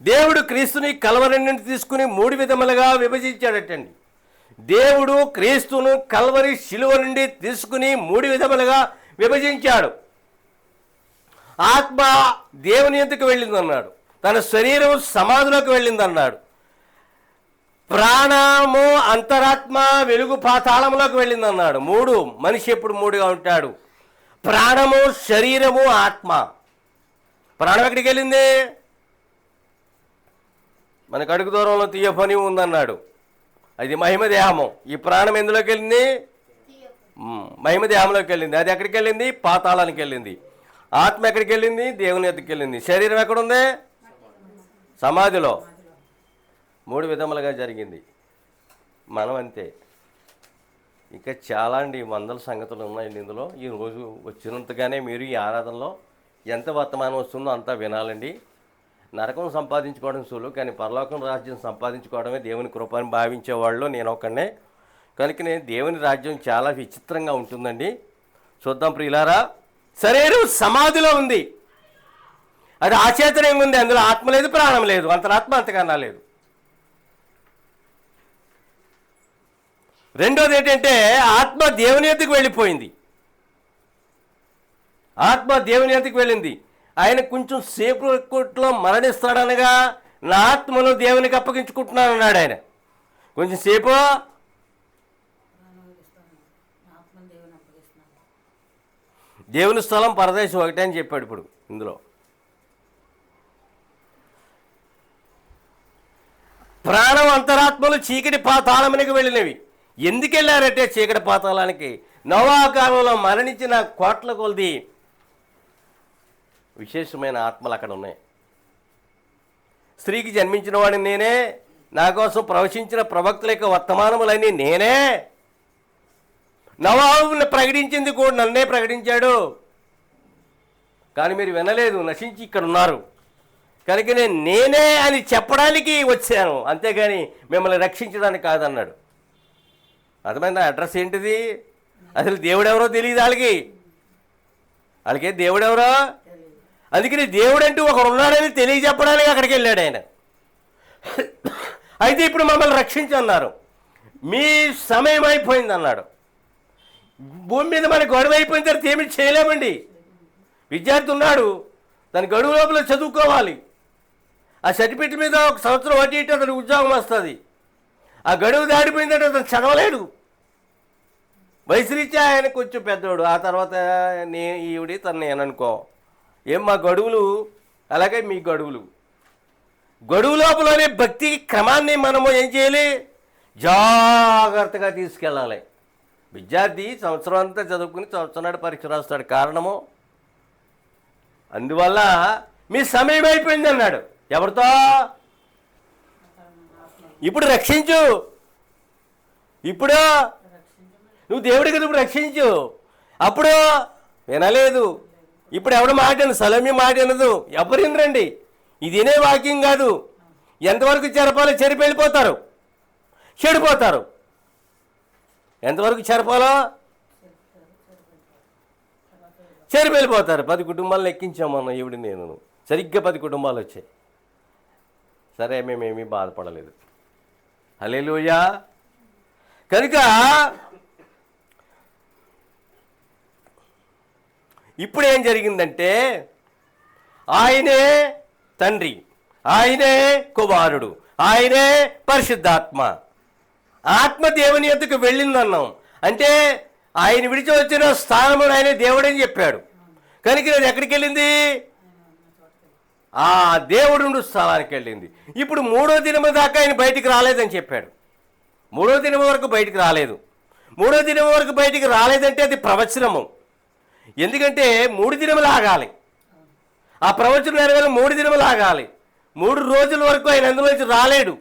దేవుడు క్రీస్తుని కల్వరి నుండి తీసుకుని 3 విధములుగా విభజించాడటండి. దేవుడు క్రీస్తును కల్వరి శిలువ నుండి తీసుకుని 3 విధములుగా విభజించాడు. ఆత్మ దేవుని యొద్దకు వెళ్ళిందన్నాడు, తన శరీరం సమాధిలోకి వెళ్ళిందన్నాడు. ప్రాణము అంతరాత్మ వెలుగు పాతాళంలోకి వెళ్ళిందన్నాడు. 3. మనిషి ఎప్పుడు 3గా ఉంటాడు? ప్రాణము, శరీరము, ఆత్మ. ప్రాణం ఎక్కడికి వెళ్ళింది? మనకు అడుగు దూరంలో తీయఫని ఉందన్నాడు, అది మహిమ దేహము. ఈ ప్రాణం ఎందులోకి వెళ్ళింది? మహిమ దేహంలోకి వెళ్ళింది. అది ఎక్కడికి వెళ్ళింది? పాతాళానికి వెళ్ళింది. ఆత్మ ఎక్కడికి వెళ్ళింది? దేవుని ఎద్దకు వెళ్ళింది. శరీరం ఎక్కడుంది? సమాధిలో. 3 విధములుగా జరిగింది. మనం అంతే. ఇంకా చాలా అండి, వందల సంగతులు ఉన్నాయండి ఇందులో. ఈరోజు వచ్చినంతగానే మీరు ఈ ఆరాధనలో ఎంత వర్తమానం వస్తుందో అంతా వినాలండి. నరకం సంపాదించుకోవడం సులువు, కానీ పరలోకం రాజ్యం సంపాదించుకోవడమే దేవుని కృపని భావించేవాళ్ళు నేను ఒకనే. కనుకనే దేవుని రాజ్యం చాలా విచిత్రంగా ఉంటుందండి. చూద్దాం ప్రియులారా. శరీరం సమాధిలో ఉంది, అది ఆచేతనంగా ఉంది. అందులో ఆత్మ లేదు, ప్రాణం లేదు, అంతరాత్మ అంతకన్నా లేదు. రెండోది ఏంటంటే ఆత్మ దేవుని యొద్దకు వెళ్ళిపోయింది. ఆత్మ దేవుని యొద్దకు వెళ్ళింది. ఆయన కొంచెం సేపులో మరణిస్తాడనగా నా ఆత్మను దేవునికి అప్పగించుకుంటున్నాను అన్నాడు ఆయన. కొంచెం సేపు దేవుని స్థలం పరదేశం ఒకటే అని చెప్పాడు. ఇప్పుడు ఇందులో ప్రాణం అంతరాత్మలు చీకటి పాతాళమునికి వెళ్ళినవి. ఎందుకు వెళ్ళారంటే చీకటి పాతాళానికి నోవహు కాలంలో మరణించిన కోట్ల కొలది విశేషమైన ఆత్మలు అక్కడ ఉన్నాయి. స్త్రీకి జన్మించిన వాడిని నేనే, నా కోసం ప్రవచించిన ప్రవక్తల యొక్క వర్తమానములన్నీ నేనే. నోవహుని ప్రకటించింది కూడా నన్నే ప్రకటించాడు, కానీ మీరు వినలేదు, నశించి ఇక్కడ ఉన్నారు. కనుక నేనే అని చెప్పడానికి వచ్చాను, అంతేగాని మిమ్మల్ని రక్షించడానికి కాదన్నాడు. అర్థమైందా? అడ్రస్ ఏంటిది? అసలు దేవుడెవరో తెలియదు వాళ్ళకే దేవుడెవరో. అందుకని దేవుడంటూ ఒకరు ఉన్నాడని తెలియజెప్పడానికి అక్కడికి వెళ్ళాడు ఆయన. అయితే ఇప్పుడు మమ్మల్ని రక్షించన్నారు, మీ సమయం అయిపోయింది అన్నాడు. భూమి మీద మన గడువు అయిపోయిన తర్వాత ఏమి చేయలేమండి. విద్యార్థి ఉన్నాడు, దాని గడువు లోపల చదువుకోవాలి. ఆ సర్టిఫికెట్ మీద 1 సంవత్సరం వడ్డీ ఇట్టి అతనికి ఉద్యోగం వస్తుంది. ఆ గడువు దాడిపోయిందంటే అతను చదవలేడు. వయసు రీత్యా ఆయన కొంచెం పెద్దోడు. ఆ తర్వాత ఈవిడి తను నేననుకో, ఏం మా గడువులు అలాగే మీ గడువులు. గడువు లోపలనే భక్తి క్రమాన్ని మనము ఏం చేయాలి? జాగ్రత్తగా తీసుకెళ్ళాలి. విద్యార్థి సంవత్సరం అంతా చదువుకుని సంవత్సరం పరీక్ష రాస్తాడు. కారణము అందువల్ల మీ సమయం అయిపోయింది అన్నాడు. ఎవరితో? ఇప్పుడు రక్షించు. ఇప్పుడు నువ్వు దేవుడి కదా, ఇప్పుడు రక్షించు. అప్పుడు వినలేదు. ఇప్పుడు ఎవడు మాట సలమి మాట వినదు. ఎవరు వినరండి. ఇది వినే వాక్యం కాదు. ఎంతవరకు చెరపాలో చెరిపి వెళ్ళిపోతారు, చెడిపోతారు. ఎంతవరకు చెరపాలో చెరిపి వెళ్ళిపోతారు. 10 కుటుంబాలను ఎక్కించామన్న ఈవిడి నేను. సరిగ్గా 10 కుటుంబాలు వచ్చాయి. సరే, మేమేమీ బాధపడలేదు. హల్లెలూయా. కనుక ఇప్పుడు ఏం జరిగిందంటే ఆయనే తండ్రి, ఆయనే కుమారుడు, ఆయనే పరిశుద్ధాత్మ. ఆత్మ దేవుని యొద్దకు వెళ్ళిందన్నాం అంటే ఆయన విడిచి వచ్చిన స్థానమును ఆయనే దేవుడని చెప్పాడు. కనుక అది ఎక్కడికి వెళ్ళింది? ఆ దేవుడు స్థలానికి వెళ్ళింది. ఇప్పుడు 3వ దినము దాకా ఆయన బయటికి రాలేదని చెప్పాడు. 3వ దినం వరకు బయటికి రాలేదు. 3వ దినం వరకు బయటికి రాలేదంటే అది ప్రవచనము. ఎందుకంటే 3 దినములు ఆగాలి. ఆ ప్రవచనం నెరవేరు 3 దినములు ఆగాలి. 3 రోజుల వరకు ఆయన అందులోంచి రాలేడు.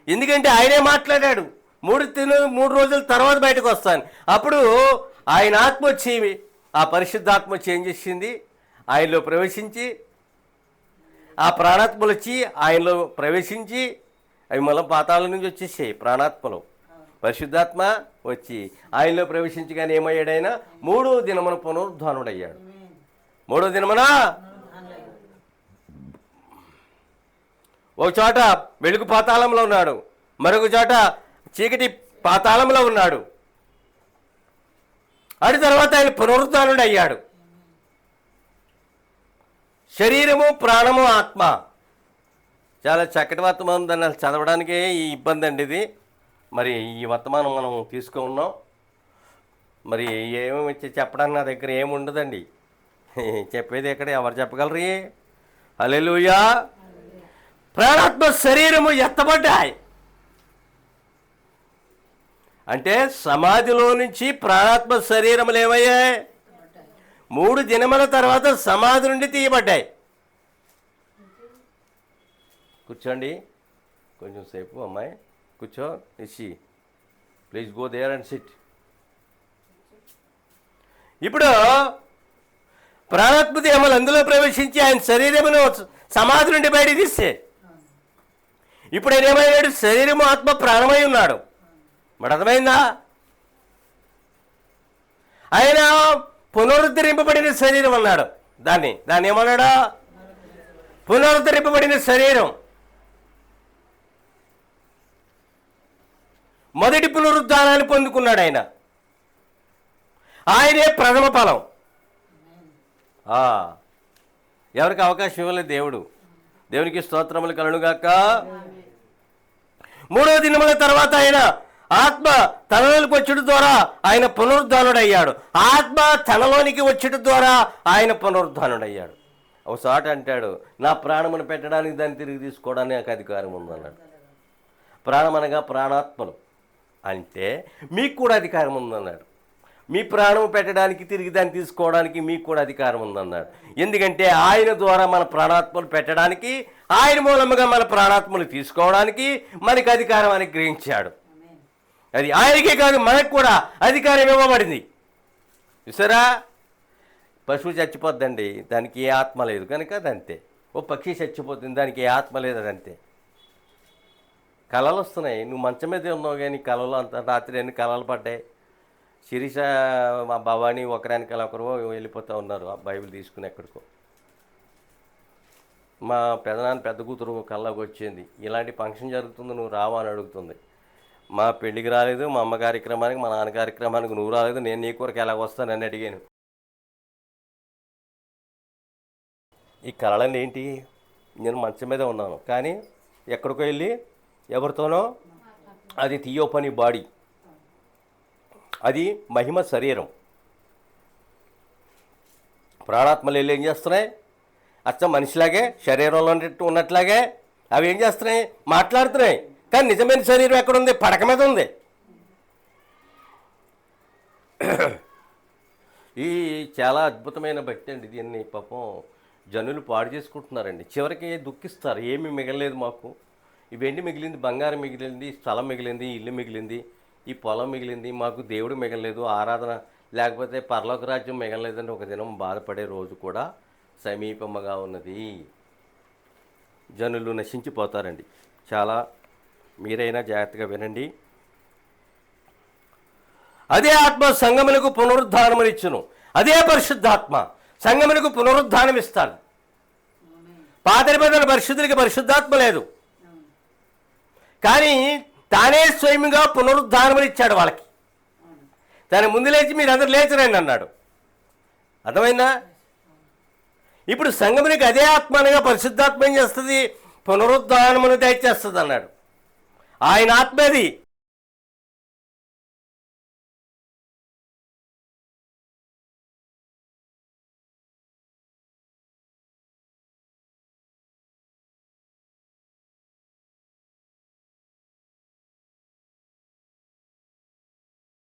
ఎందుకంటే ఆయనే మాట్లాడాడు, 3 రోజుల తర్వాత బయటకు వస్తాను. అప్పుడు ఆయన ఆత్మ వచ్చి, ఆ పరిశుద్ధాత్మ వచ్చి ఏం చేసింది? ఆయనలో ప్రవేశించి, ఆ ప్రాణాత్మలు వచ్చి ఆయనలో ప్రవేశించి, అవి మళ్ళీ పాతాళం నుంచి వచ్చేసాయి ప్రాణాత్మలు. పరిశుద్ధాత్మ వచ్చి ఆయనలో ప్రవేశించగానే ఏమయ్యాడు? ఆయన 3వ దినమున పునరుద్ధానుడయ్యాడు. 3వ దినమున ఒక చోట వెలుగు పాతాళంలో ఉన్నాడు, మరొక చోట చీకటి పాతాళంలో ఉన్నాడు. అటు తర్వాత ఆయన పునరుద్ధానుడు అయ్యాడు. శరీరము, ప్రాణము, ఆత్మ. చాలా చక్కటి వర్తమానం, దాన్ని చదవడానికే ఈ ఇబ్బంది అండి ఇది. మరి ఈ వర్తమానం మనం తీసుకున్నాం. మరి ఏమేమి చెప్పడానికి నా దగ్గర ఏముండదండి. చెప్పేది ఎక్కడ ఎవరు చెప్పగలరు? హల్లెలూయా. ప్రాణాత్మ శరీరము ఎత్తబడ్డాయి అంటే సమాధిలో నుంచి ప్రాణాత్మ శరీరములు ఏమయ్యాయి? 3 దినముల తర్వాత సమాధి నుండి తీయబడ్డాయి. కూర్చోండి కొంచెం సేపు, అమ్మాయి కూర్చో. ఇసి please go there and sit. ఇప్పుడు ప్రాణాత్మ దేహములు అందులో ప్రవేశించి ఆయన శరీరమును సమాధి నుండి బయట తీస్తే ఇప్పుడు ఆయన ఏమయ్యాడు? శరీరము, ఆత్మ, ప్రాణమై ఉన్నాడు. మరి అర్థమైందా? ఆయన పునరుద్ధరింపబడిన శరీరం అన్నాడు. దాన్ని ఏమన్నాడా? పునరుద్ధరింపబడిన శరీరం. మొదటి పునరుద్ధానాన్ని పొందుకున్నాడు ఆయన. ఆయనే ప్రథమ ఫలం. ఎవరికి అవకాశం ఇవ్వలేదు దేవుడు. దేవునికి స్తోత్రములు కలుగుగాక. 3వ దినముల తర్వాత ఆయన ఆత్మ తనలోనికి వచ్చుట ద్వారా ఆయన పునరుద్ధానుడయ్యాడు. ఆత్మ తనలోనికి వచ్చుట ద్వారా ఆయన పునరుద్ధానుడయ్యాడు. ఒకసారి అంటాడు, నా ప్రాణమును పెట్టడానికి దాన్ని తిరిగి తీసుకోవడానికి నాకు అధికారం ఉందన్నాడు. ప్రాణం అనగా ప్రాణాత్మలు అంటే మీకు కూడా అధికారం ఉందన్నాడు. మీ ప్రాణం పెట్టడానికి తిరిగి దాన్ని తీసుకోవడానికి మీకు కూడా అధికారం ఉందన్నాడు. ఎందుకంటే ఆయన ద్వారా మన ప్రాణాత్మలు పెట్టడానికి, ఆయన మూలముగా మన ప్రాణాత్మలు తీసుకోవడానికి మనకి అధికారం అనుగ్రహించాడు. అది ఆయనకే కాదు, మనకు కూడా అధికారం ఇవ్వబడింది. చూసారా? పశువు చచ్చిపోద్దండి, దానికి ఏ ఆత్మ లేదు కనుక అది అంతే. ఓ పక్షి చచ్చిపోతుంది, దానికి ఏ ఆత్మ లేదు, అది అంతే. కళలు వస్తున్నాయి. నువ్వు మంచం మీద ఉన్నావు కానీ కళలు అంత రాత్రి ఎన్ని కళలు పడ్డాయి. శిరీష, మా భవానీ ఒకరానికలా ఒకరు వెళ్ళిపోతూ ఉన్నారు బైబిల్ తీసుకుని ఎక్కడికో. మా పెదనాన్న పెద్ద కూతురు కళ్ళకి వచ్చింది, ఇలాంటి ఫంక్షన్ జరుగుతుంది నువ్వు రావా అని అడుగుతుంది. మా పెళ్ళికి రాలేదు, మా అమ్మ కార్యక్రమానికి, మా నాన్న కార్యక్రమానికి నువ్వు రాలేదు, నేను నీ కొరకు ఎలా వస్తానని అడిగాను. ఈ కళలన్నీ ఏంటి? నేను మంచం మీద ఉన్నాను కానీ ఎక్కడికో వెళ్ళి ఎవరితోనో, అది థియోపని బాడీ, అది మహిమ శరీరం. ప్రాణాత్మలు వెళ్ళి ఏం చేస్తున్నాయి? అచ్చ మనిషిలాగే శరీరంలో ఉన్నట్లాగే అవి ఏం చేస్తున్నాయి? మాట్లాడుతున్నాయి. కానీ నిజమైన శరీరం ఎక్కడుంది? పడక మీద ఉంది. ఈ చాలా అద్భుతమైన భక్తి అండి. దీన్ని పాపం జనులు పాడు చేసుకుంటున్నారండి. చివరికి దుఃఖిస్తారు, ఏమీ మిగలలేదు మాకు, ఇవన్నీ మిగిలింది, బంగారం మిగిలింది, స్థలం మిగిలింది, ఇల్లు మిగిలింది, ఈ పొలం మిగిలింది, మాకు దేవుడు మిగలలేదు, ఆరాధన లేకపోతే పరలోక రాజ్యం మిగలలేదని ఒక దినం బాధపడే రోజు కూడా సమీపముగా ఉన్నది. జనులు నశించిపోతారండి. చాలా మీరైనా జాగ్రత్తగా వినండి. అదే ఆత్మ సంగములకు పునరుద్ధానమునిచ్చును. అదే పరిశుద్ధాత్మ సంగములకు పునరుద్ధానం ఇస్తాడు. పాత నిబంధన పరిశుద్ధులకి పరిశుద్ధాత్మ లేదు, కానీ తానే స్వయంగా పునరుద్ధానమునిచ్చాడు వాళ్ళకి. తన ముందు లేచి మీరు అందరు లేచరండి అన్నాడు. అర్థమైందా? ఇప్పుడు సంగమునికి అదే ఆత్మ అనగా పరిశుద్ధాత్మ ఏం చేస్తుంది? పునరుద్ధానమును దయచేస్తుంది అన్నాడు. ఆయన ఆత్మది.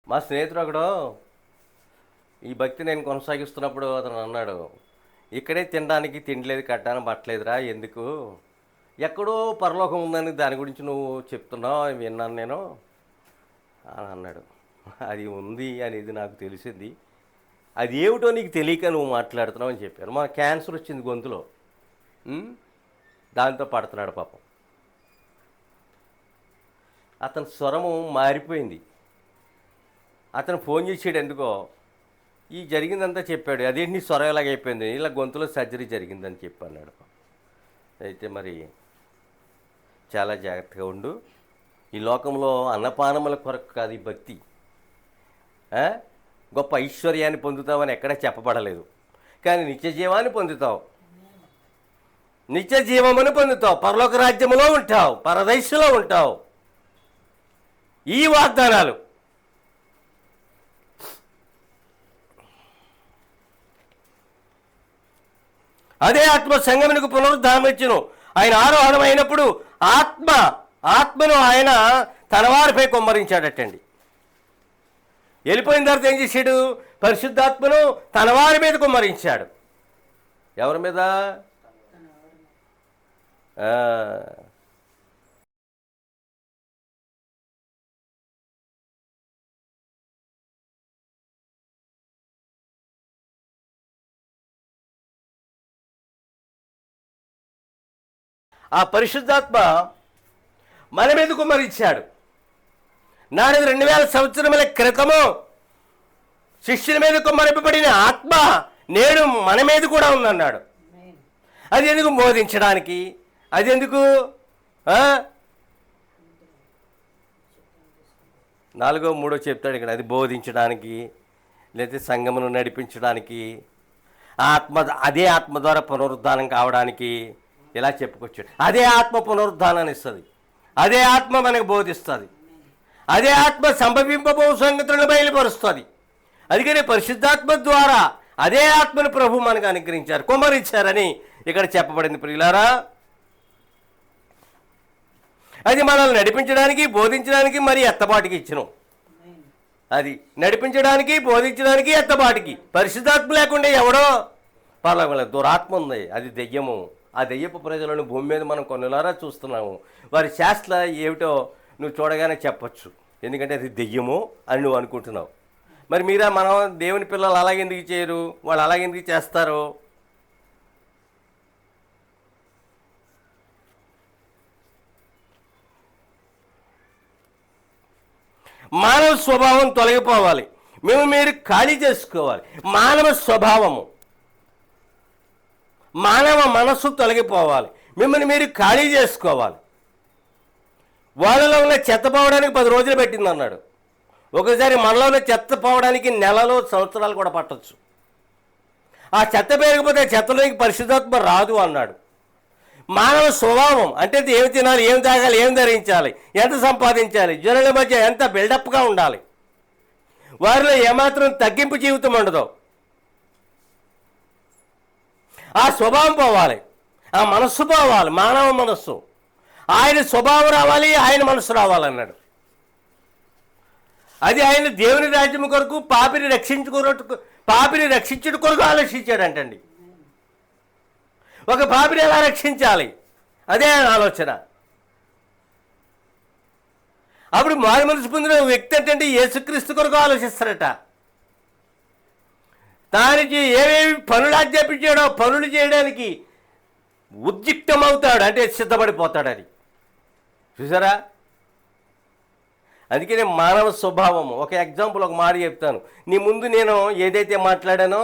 మా స్నేహితుడు ఒకడు ఈ భక్తి నేను కొనసాగిస్తున్నప్పుడు అతను అన్నాడు, ఇక్కడే తినడానికి తిండి లేదు, కట్టడానికి బట్టలేదురా, ఎందుకు? ఎక్కడో పరలోకం ఉందని దాని గురించి నువ్వు చెప్తున్నావు, విన్నాను నేను అని అన్నాడు. అది ఉంది అనేది నాకు తెలిసింది, అది ఏమిటో నీకు తెలియక నువ్వు మాట్లాడుతున్నావు అని చెప్పారు. మా క్యాన్సర్ వచ్చింది గొంతులో, దాంతో పడుతున్నాడు పాపం. అతని స్వరము మారిపోయింది. అతను ఫోన్ చేసాడు, ఎందుకో ఈ జరిగిందంతా చెప్పాడు. అదేంటి నీ స్వరం ఎలాగైపోయింది? ఇలా గొంతులో సర్జరీ జరిగిందని చెప్పి అన్నాడు. అయితే మరి చాలా జాగ్రత్తగా ఉండు. ఈ లోకంలో అన్నపానముల కొరకు కాదు ఈ భక్తి. గొప్ప ఐశ్వర్యాన్ని పొందుతావని ఎక్కడా చెప్పబడలేదు, కానీ నిత్య జీవాన్ని పొందుతావు, నిత్య జీవమును పొందుతావు, పరలోక రాజ్యములో ఉంటావు, పరదైసులో ఉంటావు. ఈ వాగ్దానాలు అదే ఆత్మ సంగమునకు పునరుద్ధానం ఇచ్చును. ఆయన ఆరోహణం అయినప్పుడు ఆత్మను ఆయన తన వారిపై కుమ్మరించాడటండి. వెళ్ళిపోయిన తర్వాత ఏం చేశాడు? పరిశుద్ధాత్మను తన వారి మీద కుమ్మరించాడు. ఎవరి మీద? ఆ పరిశుద్ధాత్మ మన మీద కుమ్మరించాడు. నాడు 2000 సంవత్సరముల క్రితము శిష్యుల మీద కుమ్మరింపబడిన ఆత్మ నేడు మన మీద కూడా ఉందన్నాడు. అది ఎందుకు? బోధించడానికి. అది ఎందుకు? 4వ 3వ చెప్తాడు ఇక్కడ. అది బోధించడానికి, లేకపోతే సంఘమును నడిపించడానికి, అదే ఆత్మ ద్వారా పునరుద్ధానం కావడానికి ఇలా చెప్పుకొచ్చాడు. అదే ఆత్మ పునరుద్ధానాన్ని ఇస్తుంది, అదే ఆత్మ మనకు బోధిస్తుంది, అదే ఆత్మ సంభవింపబో సంగతులను బయలుపరుస్తుంది. అందుకని పరిశుద్ధాత్మ ద్వారా అదే ఆత్మను ప్రభు మనకు అనుగ్రహించారు, కుమ్మరించారని ఇక్కడ చెప్పబడింది. ప్రియులారా, అది మనల్ని నడిపించడానికి, బోధించడానికి, మరి ఎత్తబాటికి ఇచ్చినాం. అది నడిపించడానికి, బోధించడానికి, ఎత్తబాటికి. పరిశుద్ధాత్మ లేకుండా ఎవడో పర్వాలేదు, దురాత్మ ఉంది, అది దెయ్యము. ఆ దెయ్యపు ప్రజలను భూమి మీద మనం కొన్నిలారా చూస్తున్నాము. వారి శాస్త్ర ఏమిటో నువ్వు చూడగానే చెప్పచ్చు, ఎందుకంటే అది దెయ్యము అని నువ్వు అనుకుంటున్నావు. మరి మనం దేవుని పిల్లలు అలాగెందుకు చేయరు? వాళ్ళు అలాగెందుకు చేస్తారు? మానవ స్వభావం తొలగిపోవాలి, మీరు ఖాళీ చేసుకోవాలి. మానవ స్వభావము, మానవ మనస్సు తొలగిపోవాలి, మిమ్మల్ని మీరు ఖాళీ చేసుకోవాలి. వాళ్ళలో ఉన్న చెత్త పోవడానికి 10 రోజులు పెట్టింది అన్నాడు. ఒకసారి మనలో ఉన్న చెత్త పోవడానికి నెలలో, సంవత్సరాలు కూడా పట్టచ్చు. ఆ చెత్త పెరిగిపోతే చెత్తలోకి పరిశుద్ధాత్మ రాదు అన్నాడు. మానవ స్వభావం అంటే ఏం తినాలి, ఏం తాగాలి, ఏం ధరించాలి, ఎంత సంపాదించాలి, జనుల మధ్య ఎంత బిల్డప్గా ఉండాలి, వారిలో ఏమాత్రం తగ్గింపు జీవితం ఉండదు. ఆ స్వభావం పోవాలి, ఆ మనస్సు పోవాలి, మానవ మనస్సు. ఆయన స్వభావం రావాలి, ఆయన మనస్సు రావాలన్నాడు. అది ఆయన దేవుని రాజ్యం కొరకు పాపిని రక్షించుట కొరకు ఆలోచించాడంటండి. ఒక పాపిని ఎలా రక్షించాలి, అదే ఆయన ఆలోచన. అప్పుడు మారు మనసు పొందిన వ్యక్తి అంటే యేసుక్రీస్తు కొరకు ఆలోచిస్తారట. దానికి ఏమేమి పనులు ఆజ్ఞాపించాడో పనులు చేయడానికి ఉద్రిక్తమవుతాడు, అంటే సిద్ధపడిపోతాడు. అది చూసారా? అందుకనే మానవ స్వభావము. ఒక ఎగ్జాంపుల్, ఒక మాట చెప్తాను. నీ ముందు నేను ఏదైతే మాట్లాడానో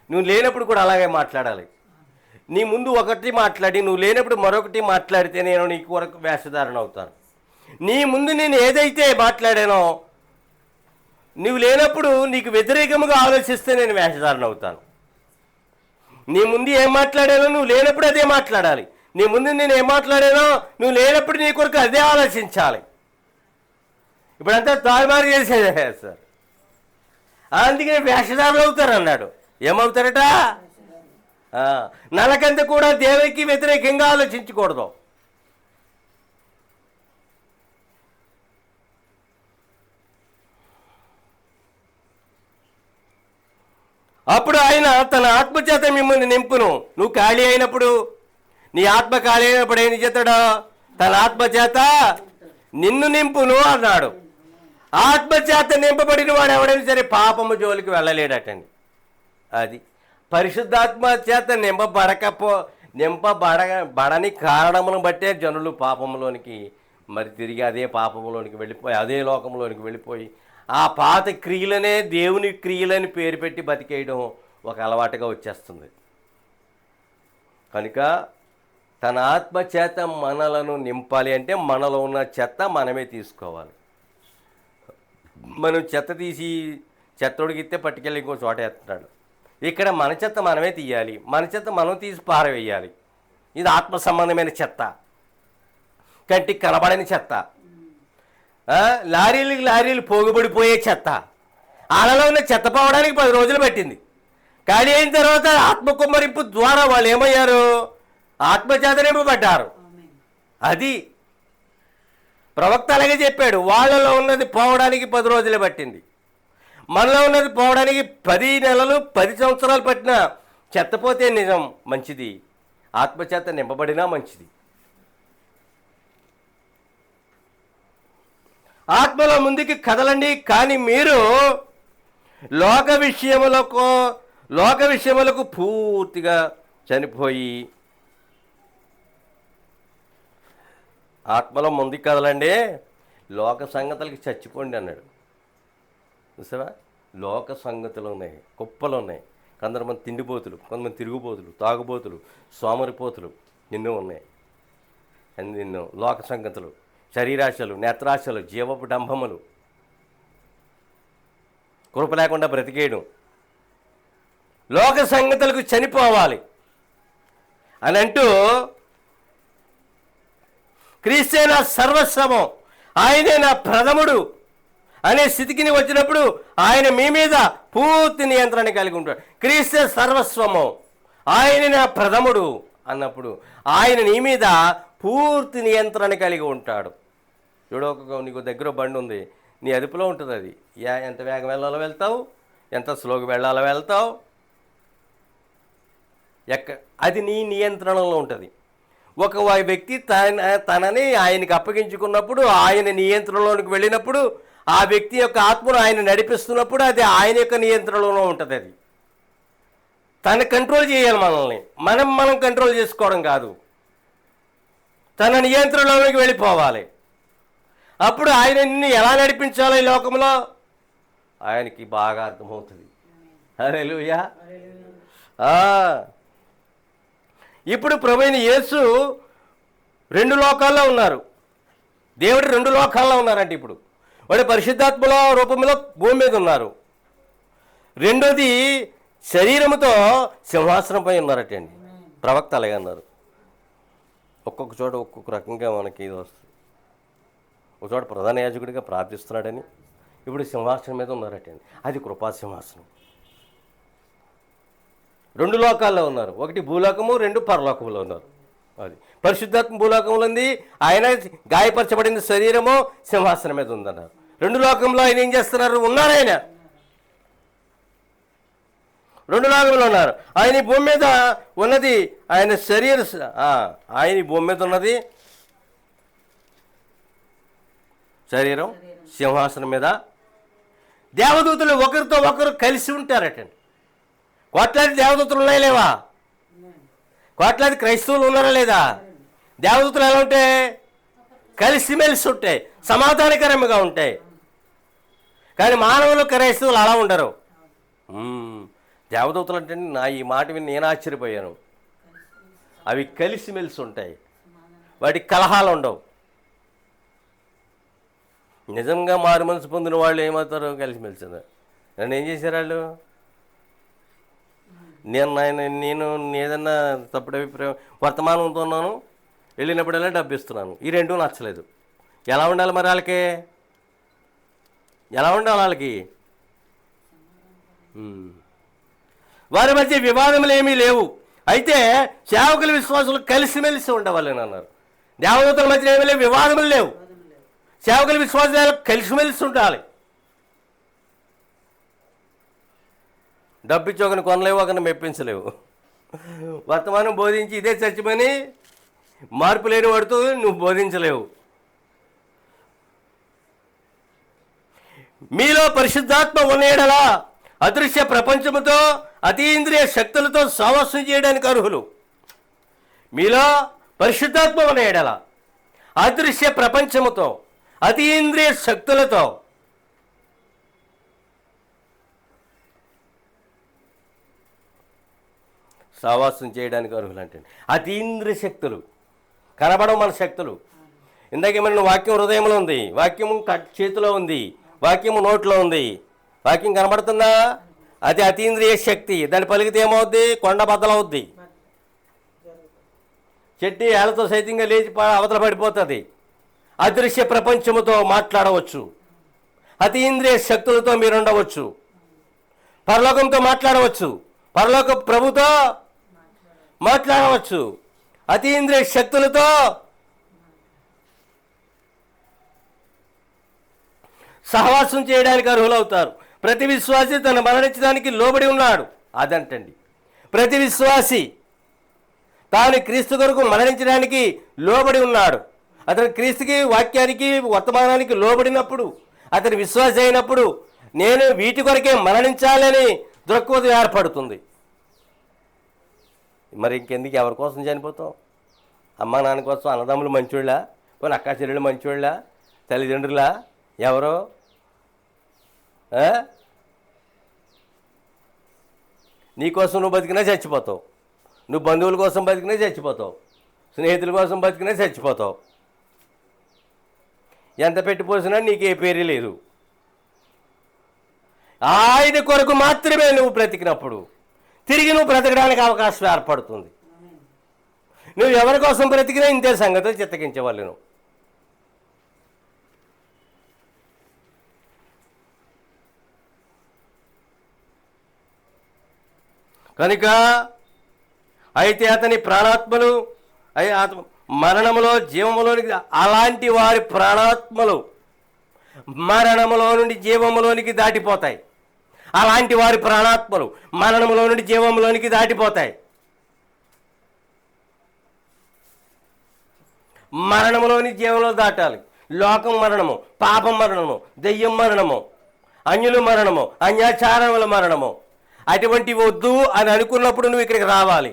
నువ్వు లేనప్పుడు కూడా అలాగే మాట్లాడాలి. నీ ముందు ఒకటి మాట్లాడి నువ్వు లేనప్పుడు మరొకటి మాట్లాడితే నేను నీకు వరకు వేషధారణ అవుతాను. నీ ముందు నేను ఏదైతే మాట్లాడానో నువ్వు లేనప్పుడు నీకు వ్యతిరేకముగా ఆలోచిస్తే నేను వేషధారణ అవుతాను. నీ ముందు ఏం మాట్లాడానో నువ్వు లేనప్పుడు అదే మాట్లాడాలి. నీ ముందు నేను ఏం మాట్లాడానో నువ్వు లేనప్పుడు నీ కొరకు అదే ఆలోచించాలి. ఇప్పుడంతా తారుమారు చేసేదే సార్. అందుకని వేషధారులు అవుతారు అన్నాడు. ఏమవుతారట? నలకంత కూడా దేవునికి వ్యతిరేకంగా ఆలోచించకూడదు. అప్పుడు ఆయన తన ఆత్మచేత మిమ్మల్ని నింపును. నువ్వు ఖాళీ అయినప్పుడు, నీ ఆత్మ ఖాళీ అయినప్పుడు ఏం చేస్తాడో తన ఆత్మచేత నిన్ను నింపును అన్నాడు. ఆత్మచేత నింపబడిన వాడు ఎవడైనా సరే పాపము జోలికి వెళ్ళలేడటండి. అది పరిశుద్ధాత్మ చేత నింపబడని కారణమును బట్టే జనులు పాపంలోనికి మరి తిరిగి అదే పాపంలోనికి వెళ్ళిపోయి అదే లోకంలోనికి వెళ్ళిపోయి ఆ పాత క్రియలనే దేవుని క్రియలని పేరు పెట్టి బతికేయడం ఒక అలవాటుగా వచ్చేస్తుంది. కనుక తన ఆత్మ చేత మనలను నింపాలి అంటే మనలో ఉన్న చెత్త మనమే తీసుకోవాలి. మనం చెత్త తీసి చెత్తోడికి ఇస్తే పట్టుకెళ్ళి ఇంకో చోట వేస్తున్నాడు. ఇక్కడ మన చెత్త మనమే తీయాలి, మన చెత్త మనం తీసి పారవేయాలి. ఇది ఆత్మ సంబంధమైన చెత్త, కంటికి కనబడని చెత్త, లారీలు పోగుబడిపోయే చెత్త. వాళ్ళలో ఉన్న చెత్త పోవడానికి 10 రోజులు పట్టింది. ఖాళీ అయిన తర్వాత ఆత్మ కుమ్మరింపు ద్వారా వాళ్ళు ఏమయ్యారు? ఆత్మచేత నింపబడ్డారు. అది ప్రవక్త అలాగే చెప్పాడు. వాళ్ళలో ఉన్నది పోవడానికి 10 రోజులే పట్టింది. మనలో ఉన్నది పోవడానికి 10 నెలలు 10 సంవత్సరాలు పట్టిన చెత్తపోతే నిజం మంచిది, ఆత్మచేత నింపబడినా మంచిది. ఆత్మలో ముందుకి కదలండి. కానీ మీరు లోక విషయములకు పూర్తిగా చనిపోయి ఆత్మలో ముందుకు కదలండి, లోక సంగతులకి చచ్చిపోండి అన్నాడు. చూసావా? లోక సంగతులు ఉన్నాయి, కుప్పలు ఉన్నాయి. కొంతమంది తిండిపోతులు, కొంతమంది తిరుగుపోతులు, తాగుబోతులు, సోమరిపోతులు ఎన్నో ఉన్నాయి. ఎన్నో లోక సంగతులు, శరీరాశలు, నేత్రాశలు, జీవపు డంభములు, కృప లేకుండా బ్రతికేయడం. లోక సంగతులకు చనిపోవాలి అని అంటూ క్రీస్తే నా సర్వస్వము, ఆయనే నా ప్రథముడు అనే స్థితికి వచ్చినప్పుడు ఆయన మీ మీద పూర్తి నియంత్రణ కలిగి ఉంటాడు. క్రీస్తే సర్వస్వము, ఆయన నా ప్రథముడు అన్నప్పుడు ఆయన నీ మీద పూర్తి నియంత్రణ కలిగి ఉంటాడు. చూడక నీకు దగ్గర బండి ఉంది, నీ అదుపులో ఉంటుంది. అది ఎంత వేగం వెళ్ళాలో వెళ్తావు, ఎంత స్లోగా వెళ్ళాలో వెళ్తావు, అది నీ నియంత్రణలో ఉంటుంది. ఒక వ్యక్తి తనని ఆయనకి అప్పగించుకున్నప్పుడు, ఆయన నియంత్రణలోనికి వెళ్ళినప్పుడు, ఆ వ్యక్తి యొక్క ఆత్మను ఆయన నడిపిస్తున్నప్పుడు అది ఆయన యొక్క నియంత్రణలో ఉంటుంది. అది తన కంట్రోల్ చేయాలి మనల్ని, మనం కంట్రోల్ చేసుకోవడం కాదు. తన నియంత్రణలోకి వెళ్ళిపోవాలి. అప్పుడు ఆయన నిన్ను ఎలా నడిపించాలో ఈ లోకంలో ఆయనకి బాగా అర్థమవుతుంది. హల్లెలూయా. ఇప్పుడు ప్రభువైన యేసు 2 లోకాల్లో ఉన్నారు. దేవుడు 2 లోకాల్లో ఉన్నారంటే ఇప్పుడు వాడు పరిశుద్ధాత్మలో రూపంలో భూమి మీద ఉన్నారు. రెండోది శరీరముతో సింహాసనంపై ఉన్నారటండి. ప్రవక్త అలాగే అన్నారు. ఒక్కొక్క చోట ఒక్కొక్క రకంగా మనకి ఇది వస్తుంది. ఒక చోట ప్రధాన యాజకుడిగా ప్రార్థిస్తున్నాడని, ఇప్పుడు సింహాసనం మీద ఉన్నారటండి. అది కృపా సింహాసనం. 2 లోకాల్లో ఉన్నారు. ఒకటి భూలోకము, 2 పరలోకంలో ఉన్నారు. అది పరిశుద్ధాత్మ భూలోకంలో ఉంది, ఆయన గాయపరచబడిన శరీరము సింహాసనం మీద ఉందన్నారు. 2 లోకంలో ఆయన ఏం చేస్తున్నారు? ఉన్నారు. ఆయన 2 లోకంలో ఉన్నారు. ఆయన భూమి మీద ఉన్నది ఆయన ఆయన భూమి మీద ఉన్నది శరీరం, సింహాసనం మీద దేవదూతలు ఒకరితో ఒకరు కలిసి ఉంటారటండి. కోట్లాది దేవదూతలు ఉన్నాయి లేవా? కోట్లాది క్రైస్తవులు ఉన్నారా లేదా? దేవదూతలు ఎలా ఉంటాయి? కలిసిమెలిసి ఉంటాయి, సమాధానకరంగా ఉంటాయి. కానీ మానవులు క్రైస్తవులు అలా ఉండరు. దేవదూతలు అంటే ఈ మాట విని నేను ఆశ్చర్యపోయాను. అవి కలిసిమెలిసి ఉంటాయి, వాటికి కలహాలు ఉండవు. నిజంగా మారు మనసు పొందిన వాళ్ళు ఏమవుతారు? కలిసిమెలిసి. నన్ను ఏం చేశారు వాళ్ళు? నేను ఏదన్నా తప్పుడు అభిప్రాయం వర్తమానంతో ఉన్నాను, వెళ్ళినప్పుడల్లా డబ్బు ఇస్తున్నాను. ఈ 2 నచ్చలేదు. ఎలా ఉండాలి మరి వాళ్ళకి? ఎలా ఉండాలి వాళ్ళకి? వారి మధ్య వివాదములు ఏమీ లేవు. అయితే సేవకుల విశ్వాసులు కలిసిమెలిసి ఉండవాలని అన్నారు. దేవదూతల మధ్య ఏమీ లేవు, వివాదములు లేవు. సేవకుల విశ్వాసాలు కలిసిమెలిసి ఉండాలి. డబ్బిచ్చి ఒకరిని కొనలేవు, ఒకరిని మెప్పించలేవు. వర్తమానం బోధించి ఇదే చచ్చిపోయి మార్పు లేని పడుతూ నువ్వు బోధించలేవు. మీలో పరిశుద్ధాత్మ ఉన్న యెడల అదృశ్య ప్రపంచముతో అతీంద్రియ శక్తులతో సావాసం చేయడానికి అర్హులు. మీలో పరిశుద్ధాత్మ ఉన్న యెడల అదృశ్య ప్రపంచముతో అతీంద్రియ శక్తులతో సావాసం చేయడానికి అర్హులు అంటే అతీంద్రియ శక్తులు. కనబడవు మన శక్తులు. ఇందాకేమన్నా వాక్యం హృదయంలో ఉంది, వాక్యము చేతిలో ఉంది, వాక్యము నోట్లో ఉంది. వాక్యం కనబడుతుందా? అది అతీంద్రియ శక్తి. దాన్ని పలికితే ఏమవుద్ది? కొండ బద్దలవుద్ది. చెట్టు ఏళ్లతో సైతంగా లేచి అవతల పడిపోతుంది. అదృశ్య ప్రపంచముతో మాట్లాడవచ్చు. అతీంద్రియ శక్తులతో మీరు ఉండవచ్చు. పరలోకంతో మాట్లాడవచ్చు. పరలోక ప్రభుతో మాట్లాడవచ్చు. అతీంద్రియ శక్తులతో సహవాసం చేయడానికి అర్హులవుతారు. ప్రతి విశ్వాసి తను మరణించడానికి లోబడి ఉన్నాడు. అదంటండి, ప్రతి విశ్వాసి తాను క్రీస్తు కొరకు మరణించడానికి లోబడి ఉన్నాడు. అతను క్రీస్తుకి, వాక్యానికి, వర్తమానానికి లోబడినప్పుడు, అతని విశ్వాసి అయినప్పుడు నేను వీటి కొరకే మరణించాలని దృక్పథం ఏర్పడుతుంది. మరి ఇంకెందుకు ఎవరి కోసం చనిపోతాం? అమ్మా నాన్న కోసం, అన్నదమ్ములు మంచోళ్ళ, కొన్ని అక్కా చెల్లెళ్ళు మంచోళ్ళ, తల్లిదండ్రులా, ఎవరో? నీ కోసం నువ్వు బతికినా చచ్చిపోతావు, నువ్వు బంధువుల కోసం బతికినా చచ్చిపోతావు, స్నేహితుల కోసం బతికినా చచ్చిపోతావు. ఎంత పెట్టిపోసినా నీకు ఏ పేరు లేదు. ఆయన కొరకు మాత్రమే నువ్వు బ్రతికినప్పుడు తిరిగి నువ్వు బ్రతకడానికి అవకాశం ఏర్పడుతుంది. నువ్వు ఎవరి కోసం బ్రతికినా ఇంతే సంగతులు చిత్తగించవాలి. నువ్వు కనుక అయితే అతని ప్రాణాత్మలు మరణములో జీవములోనికి, అలాంటి వారి ప్రాణాత్మలు మరణములో నుండి జీవములోనికి దాటిపోతాయి. అలాంటి వారి ప్రాణాత్మలు మరణములో నుండి జీవములోనికి దాటిపోతాయి. మరణములోని జీవంలో దాటాలి. లోకం మరణము, పాపం మరణము, దెయ్యం మరణము, అన్యుల మరణము, అన్యాచారముల మరణము, అటువంటి వద్దు అని అనుకున్నప్పుడు నువ్వు ఇక్కడికి రావాలి.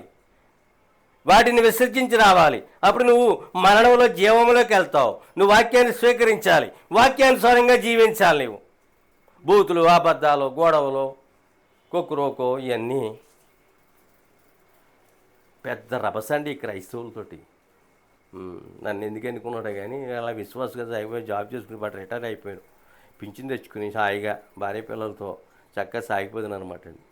వాటిని విసర్జించి రావాలి. అప్పుడు నువ్వు మరణంలో జీవంలోకి వెళ్తావు. నువ్వు వాక్యాన్ని స్వీకరించాలి, వాక్యానుసారంగా జీవించాలి. నువ్వు బూతులు, అబద్ధాలు, గొడవలు, కొక్కురోకో ఇవన్నీ పెద్ద రభసండి క్రైస్తవులతోటి. నన్ను ఎందుకు అనుకున్నాడు కానీ అలా విశ్వాసంగా అయిపోయి జాబ్ చేసుకుని బట్ రిటైర్ అయిపోయాడు. పింఛన్ తెచ్చుకుని హాయిగా భార్య పిల్లలతో చక్కగా సాగిపోతుంది అనమాట అండి.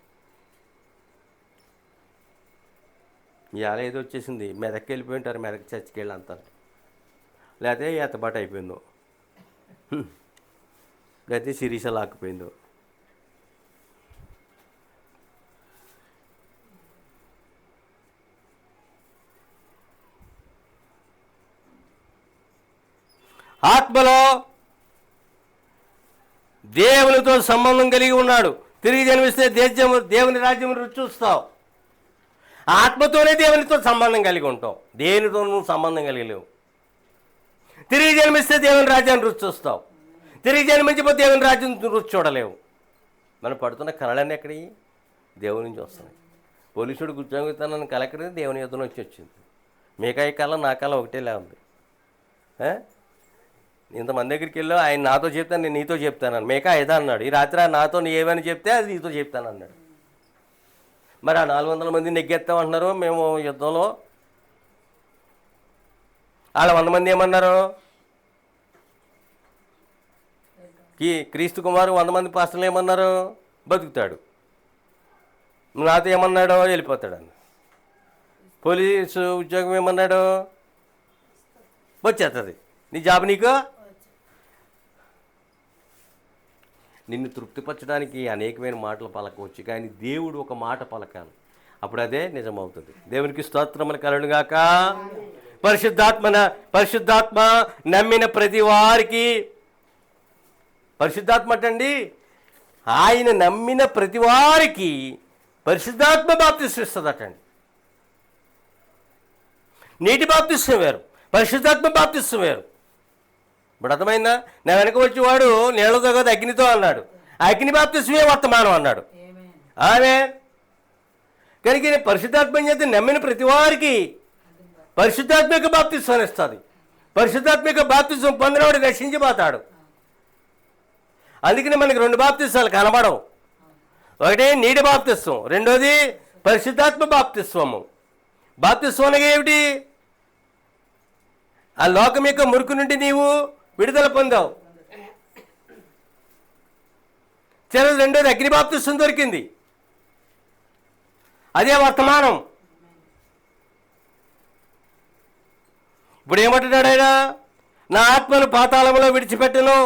ఇవాళ ఏదో వచ్చేసింది, మెదక్కి వెళ్ళిపోయి ఉంటారు, మెదక్ చర్చికి వెళ్ళి అంటారు, లేకపోతే ఎత్తబాటు అయిపోయిందో, లేకపోతే సిరీస లాక్కుపోయిందో. ఆత్మలో దేవునితో సంబంధం కలిగి ఉన్నాడు. తిరిగి జన్మిస్తే దేవుని రాజ్యం రుచి చూస్తావు. ఆత్మతోనే దేవునితో సంబంధం కలిగి ఉంటావు. దేనితో నువ్వు సంబంధం కలిగి లేవు. తిరిగి జన్మిస్తే దేవుని రాజ్యాన్ని రుచి చూస్తావు. తిరిగి జన్మించిపోతే దేవుని రాజ్యం రుచి చూడలేవు. మనం పడుతున్న కళలన్నీ ఎక్కడి? దేవుని నుంచి వస్తున్నాయి. పోలీసుడు ఉద్యోగిస్తానని కళ ఎక్కడి? దేవుని యుద్ధం వచ్చి వచ్చింది. మీకాయ కళ నా కళ ఒకటేలా ఉంది. ఇంతమంది దగ్గరికి వెళ్ళావు, ఆయన నాతో చెప్తాను, నేను నీతో చెప్తాను. మేకా ఏదా అన్నాడు. ఈ రాత్రి నాతో నీ ఏమని చెప్తే అది నీతో చెప్తాను అన్నాడు. మరి ఆ 400 మంది నెగ్గెత్తామంటున్నారు మేము యుద్ధంలో. వాళ్ళ 100 మంది ఏమన్నారు? క్రీస్తు కుమారు 100 మంది పాస్టర్లు ఏమన్నారు? బతుకుతాడు. నాతో ఏమన్నాడో వెళ్ళిపోతాడు అన్న. పోలీసు ఉద్యోగం ఏమన్నాడు? వచ్చేస్తుంది. నీ జాబ్ నీకు. నిన్ను తృప్తిపరచడానికి అనేకమైన మాటలు పలకవచ్చు, కానీ దేవుడు ఒక మాట పలకాలి, అప్పుడు అదే నిజమవుతుంది. దేవునికి స్తోత్రములు కలుగుగాక. పరిశుద్ధాత్మ నమ్మిన ప్రతి వారికి, పరిశుద్ధాత్మ అంటండి, ఆయన నమ్మిన ప్రతి వారికి పరిశుద్ధాత్మ బాప్తిస్మం ఇస్తుందటండి. నీటి బాప్తిస్మం వేరు, పరిశుద్ధాత్మ బాప్తిస్మం వేరు. ఇప్పుడు అర్థమైందా? నా వెనక వచ్చేవాడు నీళ్లతో కాదు అగ్నితో అన్నాడు. అగ్ని బాప్తిస్మే వర్తమానం అన్నాడు. ఆమె కనుక పరిశుద్ధాత్మ చేత నమ్మిన ప్రతి వారికి పరిశుద్ధాత్మిక బాప్తిస్మం ఇస్తుంది. పరిశుద్ధాత్మిక బాప్తిస్మం పొందినవాడు నశించిపోతాడు. అందుకని మనకి 2 బాప్తిస్మాలు కనబడవు. ఒకటి నీటి బాప్తిస్మం, రెండోది పరిశుద్ధాత్మ బాప్తిస్మము. బాప్తిస్మం అనగా ఏమిటి? ఆ లోకం యొక్క మురికి నుండి నీవు విడుదల పొందావు. రెండోది అగ్ని బాప్తిస్మం దొరికింది. అదే వర్తమానం. ఇప్పుడు ఏమంటున్నాడు ఆయన? నా ఆత్మను పాతాళంలో విడిచిపెట్టను.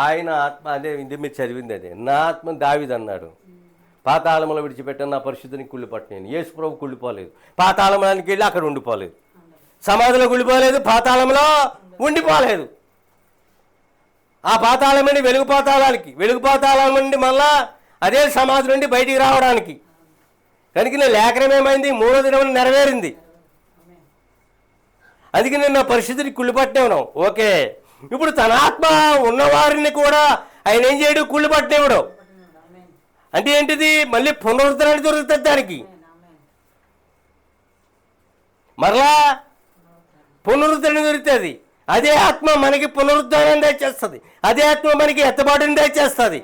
ఆయన ఆత్మ అదే, ఇది మీరు చదివింది అదే. నా ఆత్మ దావీదు అన్నాడు, పాతాళంలో విడిచిపెట్టాను, నా పరిశుద్ధిని కుళ్ళిపట్టను. యేసు ప్రభు కుళ్ళిపోలేదు, పాతాళంలోనికి వెళ్ళి అక్కడ ఉండిపోలేదు. సమాధిలో కుళ్ళిపోలేదు, పాతాళంలో ఉండిపోలేదు. ఆ పాతాళం నుండి వెలుగు పాతాళం నుండి మళ్ళా అదే సమాధి నుండి బయటికి రావడానికి. కనుక నేను లేఖనం ఏమైంది? 3వ దినం నెరవేరింది. అందుకే నేను నా పరిస్థితిని కుళ్ళిపట్టినవను. ఓకే, ఇప్పుడు తన ఆత్మ ఉన్నవారిని కూడా ఆయన ఏం చేయడు? కుళ్ళిపట్టినవాడు. అంటే ఏంటిది? మళ్ళీ పునరుద్ధరణ దొరుకుతుంది దానికి. మరలా పునరుద్ధరణ దొరుకుతుంది. అదే ఆత్మ మనకి పునరుద్ధరణ దయచేస్తుంది. అదే ఆత్మ మనకి ఎత్తబాటుని దయచేస్తుంది.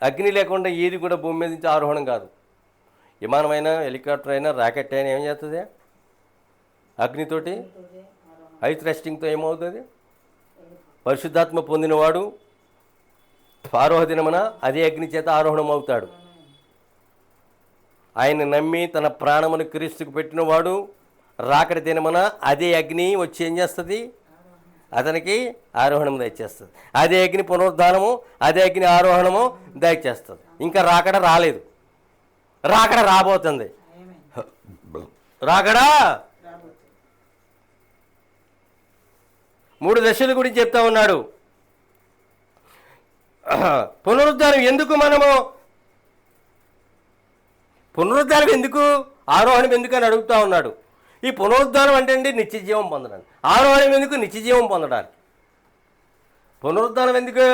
అగ్ని లేకుండా ఏది కూడా భూమి మీద నుంచి ఆరోహణం కాదు. విమానమైనా, హెలికాప్టర్ అయినా, రాకెట్ అయినా ఏం చేస్తుంది? అగ్నితోటి, ఐస్ రెస్టింగ్తో ఏమవుతుంది? పరిశుద్ధాత్మ పొందినవాడు ఆరోహ దినమున అదే అగ్ని చేత ఆరోహణం అవుతాడు. ఆయన నమ్మి తన ప్రాణమును క్రీస్తుకు పెట్టినవాడు రాకడ దినమున అదే అగ్ని వచ్చి ఏం చేస్తుంది? అతనికి ఆరోహణం దయచేస్తుంది. అదే అగ్ని పునరుద్ధానము, అదే అగ్ని ఆరోహణము దయచేస్తుంది. ఇంకా రాకడ రాలేదు, రాకడ రాబోతుంది. రాకడ 3 దశల గురించి చెప్తా ఉన్నాడు. పునరుద్ధానం ఎందుకు? పునరుద్ధానం ఎందుకు, ఆరోహణం ఎందుకు అని అడుగుతా ఉన్నాడు. ఈ పునరుద్ధానం అంటే అండి నిత్య జీవం పొందడానికి. ఆరోహణం ఎందుకు? నిత్య జీవం పొందడానికి. పునరుద్ధానం ఎందుకు?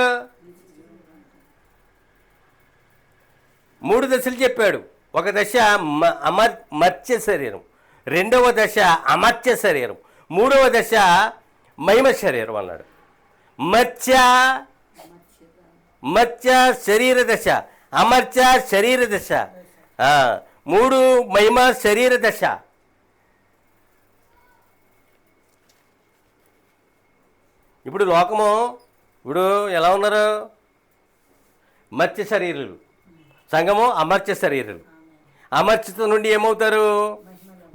3 దశలు చెప్పాడు. ఒక దశ మర్త్య శరీరం, 2వ దశ అమర్త్య శరీరం, 3వ దశ మహిమ శరీరం అన్నాడు. మర్త్య శరీర దశ, అమర్త్య శరీర దశ, 3 మహిమ శరీర దశ. ఇప్పుడు లోకము ఇప్పుడు ఎలా ఉన్నారు? మర్త్య శరీరులు, సంఘము అమర్త్య శరీరులు. అమర్త్యత నుండి ఏమవుతారు?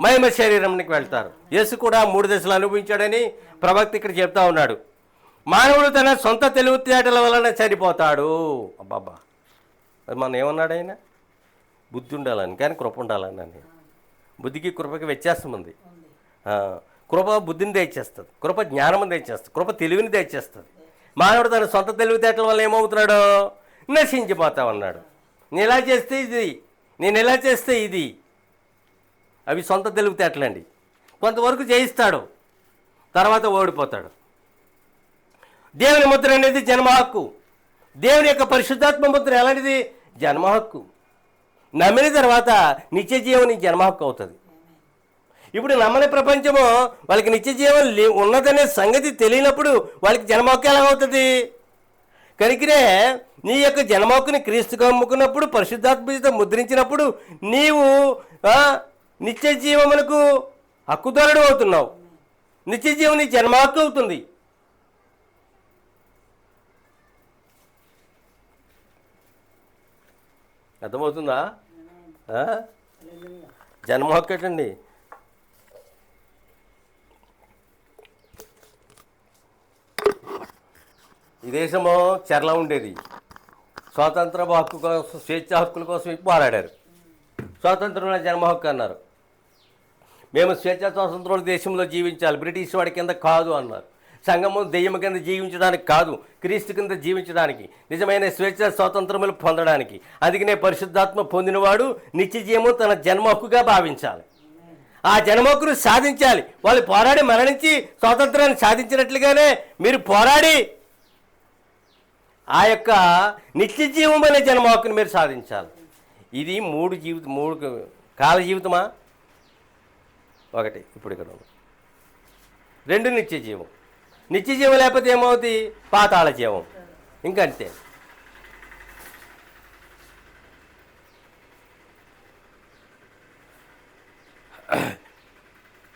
మహిమ శరీరంకి వెళ్తారు. యేసు కూడా 3 దశలు అనుభవించాడని ప్రవక్త ఇక్కడ చెప్తా ఉన్నాడు. మానవుడు తన సొంత తెలివితేటల వలన చనిపోతాడు. అబ్బాబ్బా, అది మనం ఏమన్నాడు ఆయన? బుద్ధి ఉండాలని, కానీ కృప ఉండాలని. అని బుద్ధికి కృపకి వ్యత్యాసం ఉంది. కృప బుద్ధిని దయచేస్తుంది, కృప జ్ఞానం దయచేస్తుంది, కృప తెలివిని దయచేస్తుంది. మానవుడు తన సొంత తెలివితేటల వల్ల ఏమవుతున్నాడు? నశించిపోతా ఉన్నాడు. నేను ఇలా చేస్తే ఇది, నేను ఎలా చేస్తే ఇది, అవి సొంత తెలివితేటలండి. కొంతవరకు జయిస్తాడు, తర్వాత ఓడిపోతాడు. దేవుని ముద్ర అనేది జన్మ హక్కు. దేవుని యొక్క పరిశుద్ధాత్మ ముద్ర ఎలాంటిది? జన్మ హక్కు. నమ్మిన తర్వాత నిత్య జీవం జన్మ హక్కు అవుతుంది. ఇప్పుడు నమ్మని ప్రపంచము వాళ్ళకి నిత్య జీవం ఉన్నదనే సంగతి తెలియనప్పుడు వాళ్ళకి జన్మ హక్కు ఎలాగవుతుంది? కనుకనే నీ యొక్క జన్మ హక్కుని క్రీస్తుకు అమ్ముకున్నప్పుడు, పరిశుద్ధాత్మ ముద్రించినప్పుడు నీవు నిత్య జీవములకు హక్కుదారుడు అవుతున్నావు. నిత్య జీవం నీ జన్మ హక్కు అవుతుంది. అర్థమవుతుందా? జన్మ హక్కు ఏంటండి? ఈ దేశము చెరలా ఉండేది. స్వాతంత్ర హక్కు కోసం, స్వేచ్ఛ హక్కుల కోసం పోరాడారు. స్వాతంత్రం జన్మ హక్కు అన్నారు. మేము స్వేచ్ఛ స్వాతంత్రం దేశంలో జీవించాలి, బ్రిటిష్ వాడి కింద కాదు అన్నారు. సంఘము దెయ్యం కింద జీవించడానికి కాదు, క్రీస్తు కింద జీవించడానికి, నిజమైన స్వేచ్ఛ స్వాతంత్రములు పొందడానికి. అందుకనే పరిశుద్ధాత్మ పొందినవాడు నిత్య జీవము తన జన్మ హక్కుగా భావించాలి. ఆ జన్మ హక్కును సాధించాలి. వాళ్ళు పోరాడి మరణించి స్వాతంత్రాన్ని సాధించినట్లుగానే మీరు పోరాడి ఆ యొక్క నిత్య జీవం అనే జన్మ హక్కును మీరు సాధించాలి. ఇది 3 కాల జీవితమా? ఒకటి ఇప్పుడు ఇక్కడ 2 నిత్య జీవం. నిత్య జీవం లేకపోతే ఏమవుతుంది? పాతాళ జీవం. ఇంకంతే.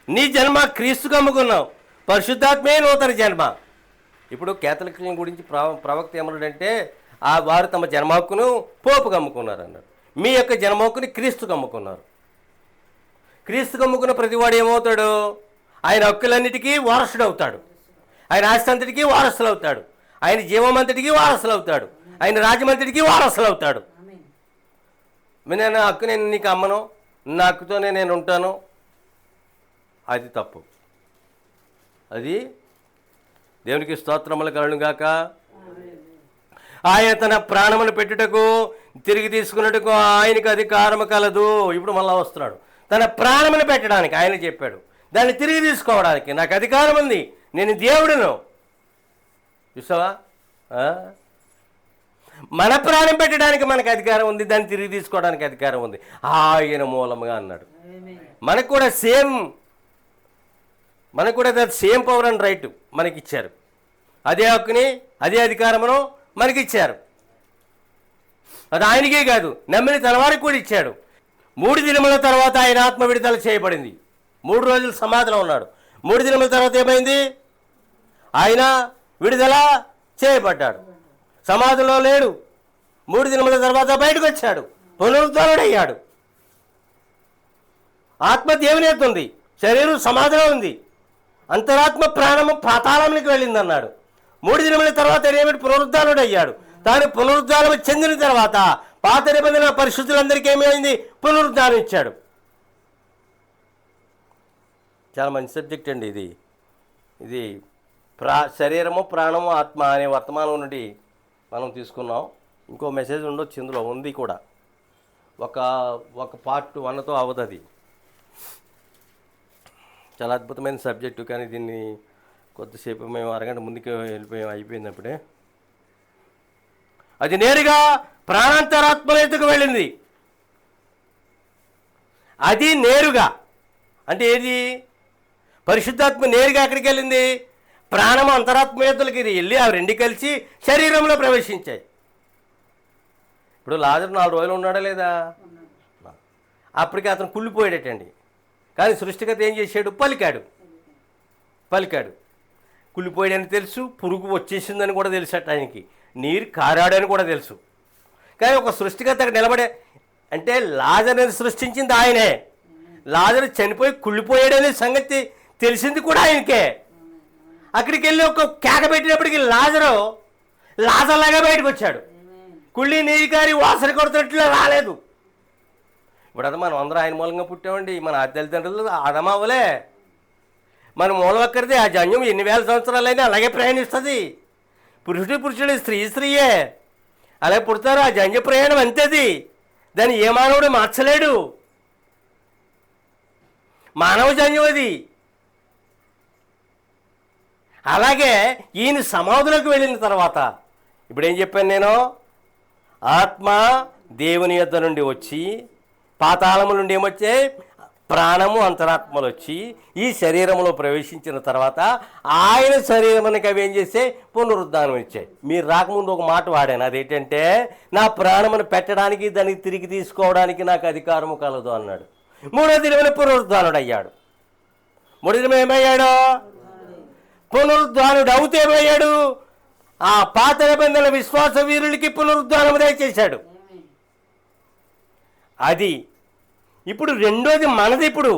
నీ జన్మ క్రీస్తుకు అమ్ముకున్నావు, పరిశుద్ధాత్మే నూతన జన్మ. ఇప్పుడు కేథలిక్ గురించి ప్రవక్త ఏమన్నాడంటే వారు తమ జన్మ హక్కును పోపుకు అమ్ముకున్నారు అన్నాడు. మీ యొక్క జన్మ హక్కుని క్రీస్తుకు అమ్ముకున్నారు. క్రీస్తుకు అమ్ముకున్న ప్రతివాడు ఏమవుతాడు? ఆయన హక్కులన్నిటికీ వారసుడు అవుతాడు, ఆయన ఆస్తి అంతటికీ వారసులు అవుతాడు, ఆయన జీవం అంతటికీ వారసులు అవుతాడు, ఆయన రాజ్యమంతటికీ వారసులు అవుతాడు. నేను హక్కు నేను నీకు అమ్మను, నా హక్కుతోనే నేను ఉంటాను, అది తప్పు. అది దేవునికి స్తోత్రములు కలుగుగాక. ఆయన తన ప్రాణమును పెట్టుటకు తిరిగి తీసుకున్నట్టుకు ఆయనకు అధికారము కలదు. ఇప్పుడు మళ్ళా వస్తున్నాడు, తన ప్రాణమును పెట్టడానికి ఆయన చెప్పాడు, దాన్ని తిరిగి తీసుకోవడానికి నాకు అధికారం ఉంది, నేను దేవుడును. చూసావా? మన ప్రాణం పెట్టడానికి మనకు అధికారం ఉంది, దాన్ని తిరిగి తీసుకోవడానికి అధికారం ఉంది ఆయన మూలముగా అన్నాడు. మనకు కూడా సేమ్ పవర్ అండ్ రైట్ మనకిచ్చారు. అదే హక్కుని అదే అధికారమును మనకిచ్చారు. అది ఆయనకే కాదు, నమ్మిన తన వారికి కూడా ఇచ్చాడు. 3 దినముల తర్వాత ఆయన ఆత్మ విడుదల చేయబడింది. 3 రోజులు సమాధిలో ఉన్నాడు. 3 దినముల తర్వాత ఏమైంది? ఆయన విడుదల చేయబడ్డాడు. సమాధిలో లేడు. 3 దినముల తర్వాత బయటకు వచ్చాడు, పునరుద్ధరణయ్యాడు. ఆత్మ దేవుని యొక్క ఉంది, శరీరం సమాధిలో ఉంది, అంతరాత్మ ప్రాణము పాతాళంలోకి వెళ్ళింది అన్నాడు. 3 దినముల తర్వాత ఏమిటి? పునరుద్ధరణుడయ్యాడు. తాను పునరుద్ధరణ చెందిన తర్వాత పాత నిబంధన పరిశుద్ధులందరికీ ఏమైంది? పునరుద్ధరణ ఇచ్చాడు. చాలా మంచి సబ్జెక్ట్ అండి ఇది శరీరము ప్రాణము ఆత్మ అనే వర్తమానం నుండి మనం తీసుకున్నాం. ఇంకో మెసేజ్ ఉండొచ్చు ఇందులో, ఉంది కూడా. ఒక పార్ట్ 1తో అవ్వదు. అది చాలా అద్భుతమైన సబ్జెక్టు, కానీ దీన్ని కొద్దిసేపు మేము అరగంట ముందుకు అయిపోయినప్పుడే అది నేరుగా ప్రాణాంతరాత్మలోకి వెళ్ళింది. అది నేరుగా అంటే ఏది? పరిశుద్ధాత్మ నేరుగా ఎక్కడికి వెళ్ళింది? ప్రాణము అంతరాత్మయతలకి వెళ్ళి అవి 2 కలిసి శరీరంలో ప్రవేశించాయి. ఇప్పుడు లాజరు 4 రోజులు ఉన్నాడా లేదా? అప్పటికి అతను కుళ్ళిపోయాడటండి. కానీ సృష్టికర్త ఏం చేశాడు? పలికాడు. కుళ్ళిపోయాడని తెలుసు, పురుగు వచ్చేసిందని కూడా తెలుసట ఆయనకి, నీరు కారాడని కూడా తెలుసు. కానీ ఒక సృష్టికర్త అక్కడ నిలబడే అంటే లాజరుని సృష్టించింది ఆయనే. లాజరు చనిపోయి కుళ్ళిపోయాడనే సంగతి తెలిసింది కూడా ఆయనకే. అక్కడికి వెళ్ళి ఒక కేక పెట్టినప్పటికీ లాజర్లాగా బయటకు వచ్చాడు. కుళ్ళి నీరు కారి వాసన కొడుతున్నట్లు రాలేదు. ఇప్పుడు అది మనం అందరూ ఆయన మూలంగా పుట్టామండి. మన తల్లిదండ్రులు ఆదమవ్వలే, మన మూలం ఒక్కరిదే. ఆ జన్యం ఎన్ని వేల సంవత్సరాలైనా అలాగే ప్రయాణిస్తుంది. పురుషుడు స్త్రీయే అలాగే పుడతారు. ఆ జన్య ప్రయాణం అంతేది, దాన్ని ఏ మానవుడు మార్చలేడు. మానవ జన్యం అది. అలాగే ఈయన సమాధులకు వెళ్ళిన తర్వాత ఇప్పుడు ఏం చెప్పాను నేను? ఆత్మ దేవుని యొద్ద నుండి వచ్చి, పాతాళము నుండి ఏమొచ్చాయి? ప్రాణము అంతరాత్మలు వచ్చి ఈ శరీరంలో ప్రవేశించిన తర్వాత ఆయన శరీరానికి అవి ఏం చేస్తే పునరుద్ధానం ఇచ్చాయి. మీరు రాకముందు ఒక మాట వాడాను, అదేంటంటే నా ప్రాణమును పెట్టడానికి దానికి తిరిగి తీసుకోవడానికి నాకు అధికారము కలదు అన్నాడు. 3వ దినమున పునరుద్ధానుడు అయ్యాడు. 3వ దినం ఏమయ్యాడు? పునరుద్ధానుడు అవుతే ఏమయ్యాడు? ఆ పాత నిబంధనల విశ్వాస వీరులకి పునరుద్ధానం దయచేశాడు. అది ఇప్పుడు రెండోది మనది. ఇప్పుడు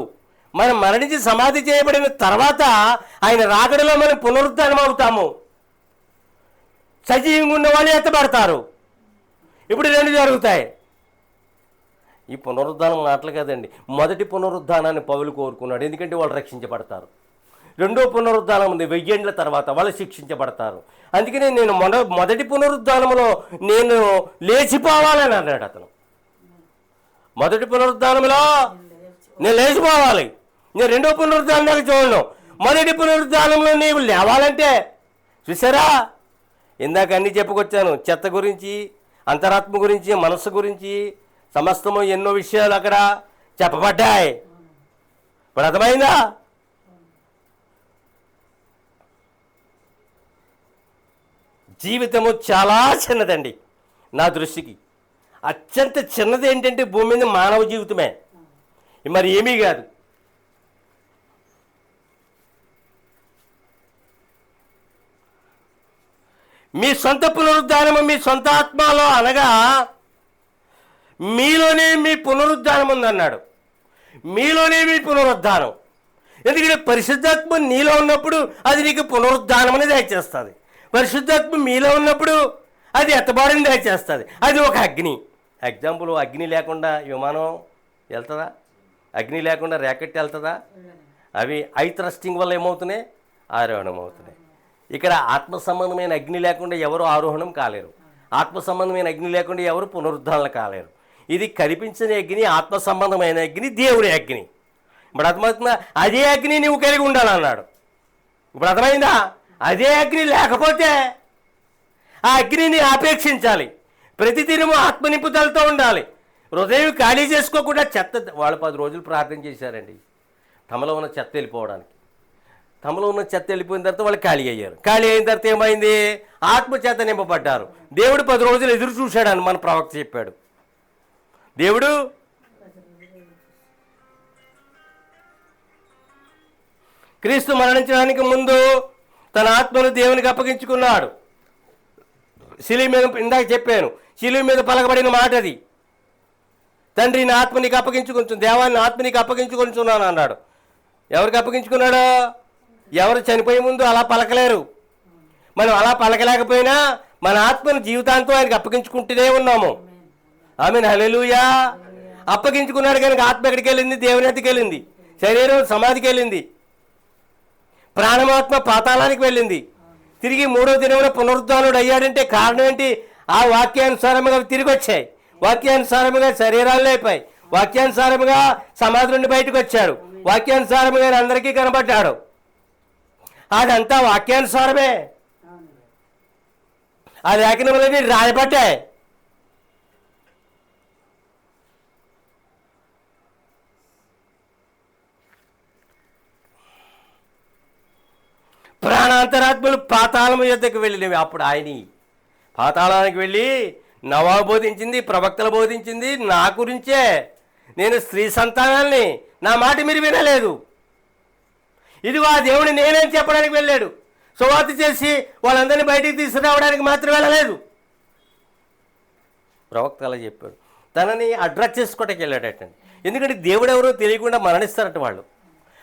మనం మరణించి సమాధి చేయబడిన తర్వాత ఆయన రాకడలో మనం పునరుద్ధానం అవుతాము. సజీవంగా ఉన్న వాళ్ళు ఎత్తబడతారు. ఇప్పుడు 2 జరుగుతాయి. ఈ పునరుద్ధానం మాటలు కదండి. మొదటి పునరుద్ధానాన్ని పౌలు కోరుకున్నాడు, ఎందుకంటే వాళ్ళు రక్షించబడతారు. 2వ పునరుద్ధానం ఉంది, 1000 ఏళ్ల తర్వాత వాళ్ళు శిక్షించబడతారు. అందుకని నేను మొదటి పునరుద్ధానంలో నేను లేచిపోవాలని అన్నాడు అతను. మొదటి పునరుద్ధానంలో నేను లేచిపోవాలి, నేను 2వ పునరుద్ధానం దాకా చూడను. మొదటి పునరుద్ధానంలో నీవు లేవాలంటే చూసారా, ఇందాక అన్నీ చెప్పుకొచ్చాను. చెత్త గురించి, అంతరాత్మ గురించి, మనస్సు గురించి సమస్తము ఎన్నో విషయాలు అక్కడ చెప్పబడ్డాయి. ఇప్పుడు అర్థమైందా? జీవితము చాలా చిన్నదండి నా దృష్టికి. అత్యంత చిన్నది ఏంటంటే భూమి మీద మానవ జీవితమే, మరి ఏమీ కాదు. మీ సొంత పునరుద్ధానము మీ సొంత ఆత్మలో అనగా మీలోనే మీ పునరుద్ధానం ఉందన్నాడు. మీలోనే మీ పునరుద్ధానం. ఎందుకంటే పరిశుద్ధాత్మ నీలో ఉన్నప్పుడు అది నీకు పునరుద్ధానం అనేది దయచేస్తుంది. పరిశుద్ధాత్మ మీలో ఉన్నప్పుడు అది ఎత్తబారిని దయచేస్తుంది. అది ఒక అగ్ని. ఎగ్జాంపుల్, అగ్ని లేకుండా విమానం వెళ్తుందా? అగ్ని లేకుండా ర్యాకెట్ వెళ్తుందా? అవి ఐ థ్రస్టింగ్ వల్ల ఏమవుతున్నాయి? ఆరోహణం అవుతున్నాయి. ఇక్కడ ఆత్మ సంబంధమైన అగ్ని లేకుండా ఎవరు ఆరోహణం కాలేరు. ఆత్మ సంబంధమైన అగ్ని లేకుండా ఎవరు పునరుద్ధరణ కాలేరు. ఇది కనిపించని అగ్ని, ఆత్మ సంబంధమైన అగ్ని, దేవుడి అగ్ని. ఇప్పుడు అర్థమవుతుందా? అదే అగ్ని నువ్వు కలిగి ఉండాలన్నాడు. ఇప్పుడు అర్థమైందా? అదే అగ్ని లేకపోతే ఆ అగ్నిని ఆపేక్షించాలి. ప్రతిదినము ఆత్మ నింపుదలతో ఉండాలి. హృదయం ఖాళీ చేసుకోకుండా చెత్త. వాళ్ళు 10 రోజులు ప్రార్థన చేశారండి తమలో ఉన్న చెత్త వెళ్ళిపోవడానికి. తమలో ఉన్న చెత్త వెళ్ళిపోయిన తర్వాత వాళ్ళు ఖాళీ అయ్యారు. ఖాళీ అయిన తర్వాత ఏమైంది? ఆత్మ చేత నింపబడ్డారు. దేవుడు 10 రోజులు ఎదురు చూశాడని మన ప్రవక్త చెప్పాడు. దేవుడు క్రీస్తు మరణించడానికి ముందు తన ఆత్మను దేవునికి అప్పగించుకున్నాడు. శిలువ మీద, ఇందాక చెప్పాను, శిలువ మీద పలకబడిన మాట అది. తండ్రి నా ఆత్మ నీకు అప్పగించుకుంటు, దేవాన్ని ఆత్మ నీకు అప్పగించుకొనిచున్నాను అన్నాడు. ఎవరికి అప్పగించుకున్నాడు? ఎవరు చనిపోయే ముందు అలా పలకలేరు. మనం అలా పలకలేకపోయినా మన ఆత్మను జీవితాంతం ఆయనకి అప్పగించుకుంటూనే ఉన్నాము. ఆమేన్, హల్లెలూయా. అప్పగించుకున్నాడు కనుక ఆత్మ ఎక్కడికి వెళ్ళింది? దేవుని ఎత్తుకి వెళ్ళింది. శరీరం సమాధికి వెళ్ళింది. ప్రాణమాత్మ పాతాళానికి వెళ్ళింది. తిరిగి 3వ దినమున పునరుద్ధానుడు అయ్యాడంటే కారణం ఏంటి? ఆ వాక్యానుసారముగా తిరిగి వచ్చాయి. వాక్యానుసారముగా శరీరాలు అయిపోయి, వాక్యానుసారముగా సమాధి నుండి బయటకు వచ్చాడు. వాక్యానుసారముగా అందరికీ కనబడ్డాడు. అదంతా వాక్యానుసారమే. ఆ లేఖనములన్నీ రాయబడ్డాయి. ప్రాణాంతరాత్మలు పాతాళం యొద్దకు వెళ్ళినవి. అప్పుడు ఆయన పాతాళానికి వెళ్ళి నవాబు బోధించింది, ప్రవక్తలు బోధించింది నా గురించే. నేను స్త్రీ సంతానాల్ని, నా మాట మీరు వినలేదు. ఇదిగో ఆ దేవుని నేనేం చెప్పడానికి వెళ్ళాడు. సువార్త చేసి వాళ్ళందరినీ బయటికి తీసుకురావడానికి మాత్రం వెళ్ళలేదు. ప్రవక్త అలా చెప్పాడు. తనని అడ్రస్ చేసుకోవటానికి వెళ్ళాడటండి. ఎందుకంటే దేవుడు ఎవరో తెలియకుండా మరణిస్తారట వాళ్ళు.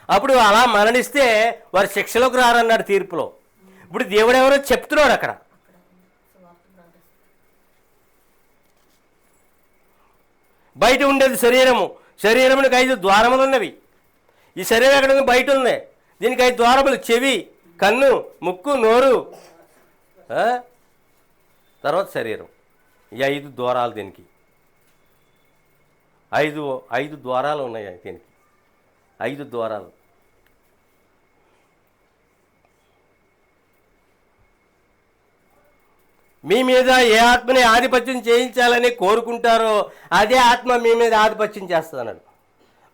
అప్పుడు అలా మరణిస్తే వారు శిక్షలోకి రారన్నాడు తీర్పులో. ఇప్పుడు దేవుడు ఎవరో చెప్తున్నాడు అక్కడ. బయట ఉండేది శరీరము. శరీరమునికి 5 ద్వారములు ఉన్నవి. ఈ శరీరం ఎక్కడ ఉంది? బయట ఉంది. దీనికి 5 ద్వారములు: చెవి, కన్ను, ముక్కు, నోరు, తర్వాత శరీరం. ఈ 5 ద్వారాలు దీనికి. 5 ద్వారాలు ఉన్నాయి దీనికి. 5 ద్వారాలు. మీ మీద ఏ ఆత్మని ఆధిపత్యం చేయించాలని కోరుకుంటారో అదే ఆత్మ మీ మీద ఆధిపత్యం చేస్తుంది అన్నాడు.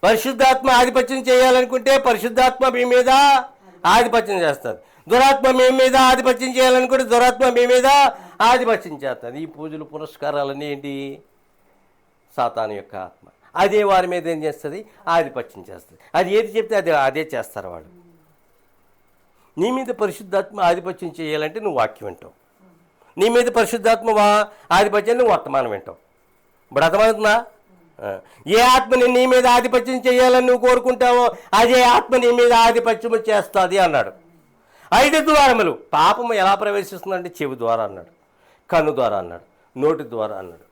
పరిశుద్ధాత్మ ఆధిపత్యం చేయాలనుకుంటే పరిశుద్ధాత్మ మీ మీద ఆధిపత్యం చేస్తుంది. దురాత్మ మీ మీద ఆధిపత్యం చేయాలనుకుంటే దురాత్మ మీ మీద ఆధిపత్యం చేస్తుంది. ఈ పూజలు పురస్కారాలన్నీ ఏంటి? సాతాను యొక్క ఆత్మ. అదే వారి మీద ఏం చేస్తుంది? ఆధిపత్యం చేస్తుంది. అది ఏది చెప్తే అదే చేస్తారు వాళ్ళు. నీ మీద పరిశుద్ధాత్మ ఆధిపత్యం చేయాలంటే నువ్వు వాక్యం వింటావు. నీ మీద పరిశుద్ధాత్మ ఆధిపత్యం నువ్వు వర్తమానం వింటావు. ఇప్పుడు అర్థమవుతుందా? ఏ ఆత్మని నీ మీద ఆధిపత్యం చేయాలని నువ్వు కోరుకుంటావో అదే ఆత్మ నీ మీద ఆధిపత్యము చేస్తుంది అన్నాడు. 5 ద్వారములు. పాపము ఎలా ప్రవేశిస్తుందంటే చెవి ద్వారా అన్నాడు, కన్ను ద్వారా అన్నాడు, నోటి ద్వారా అన్నాడు.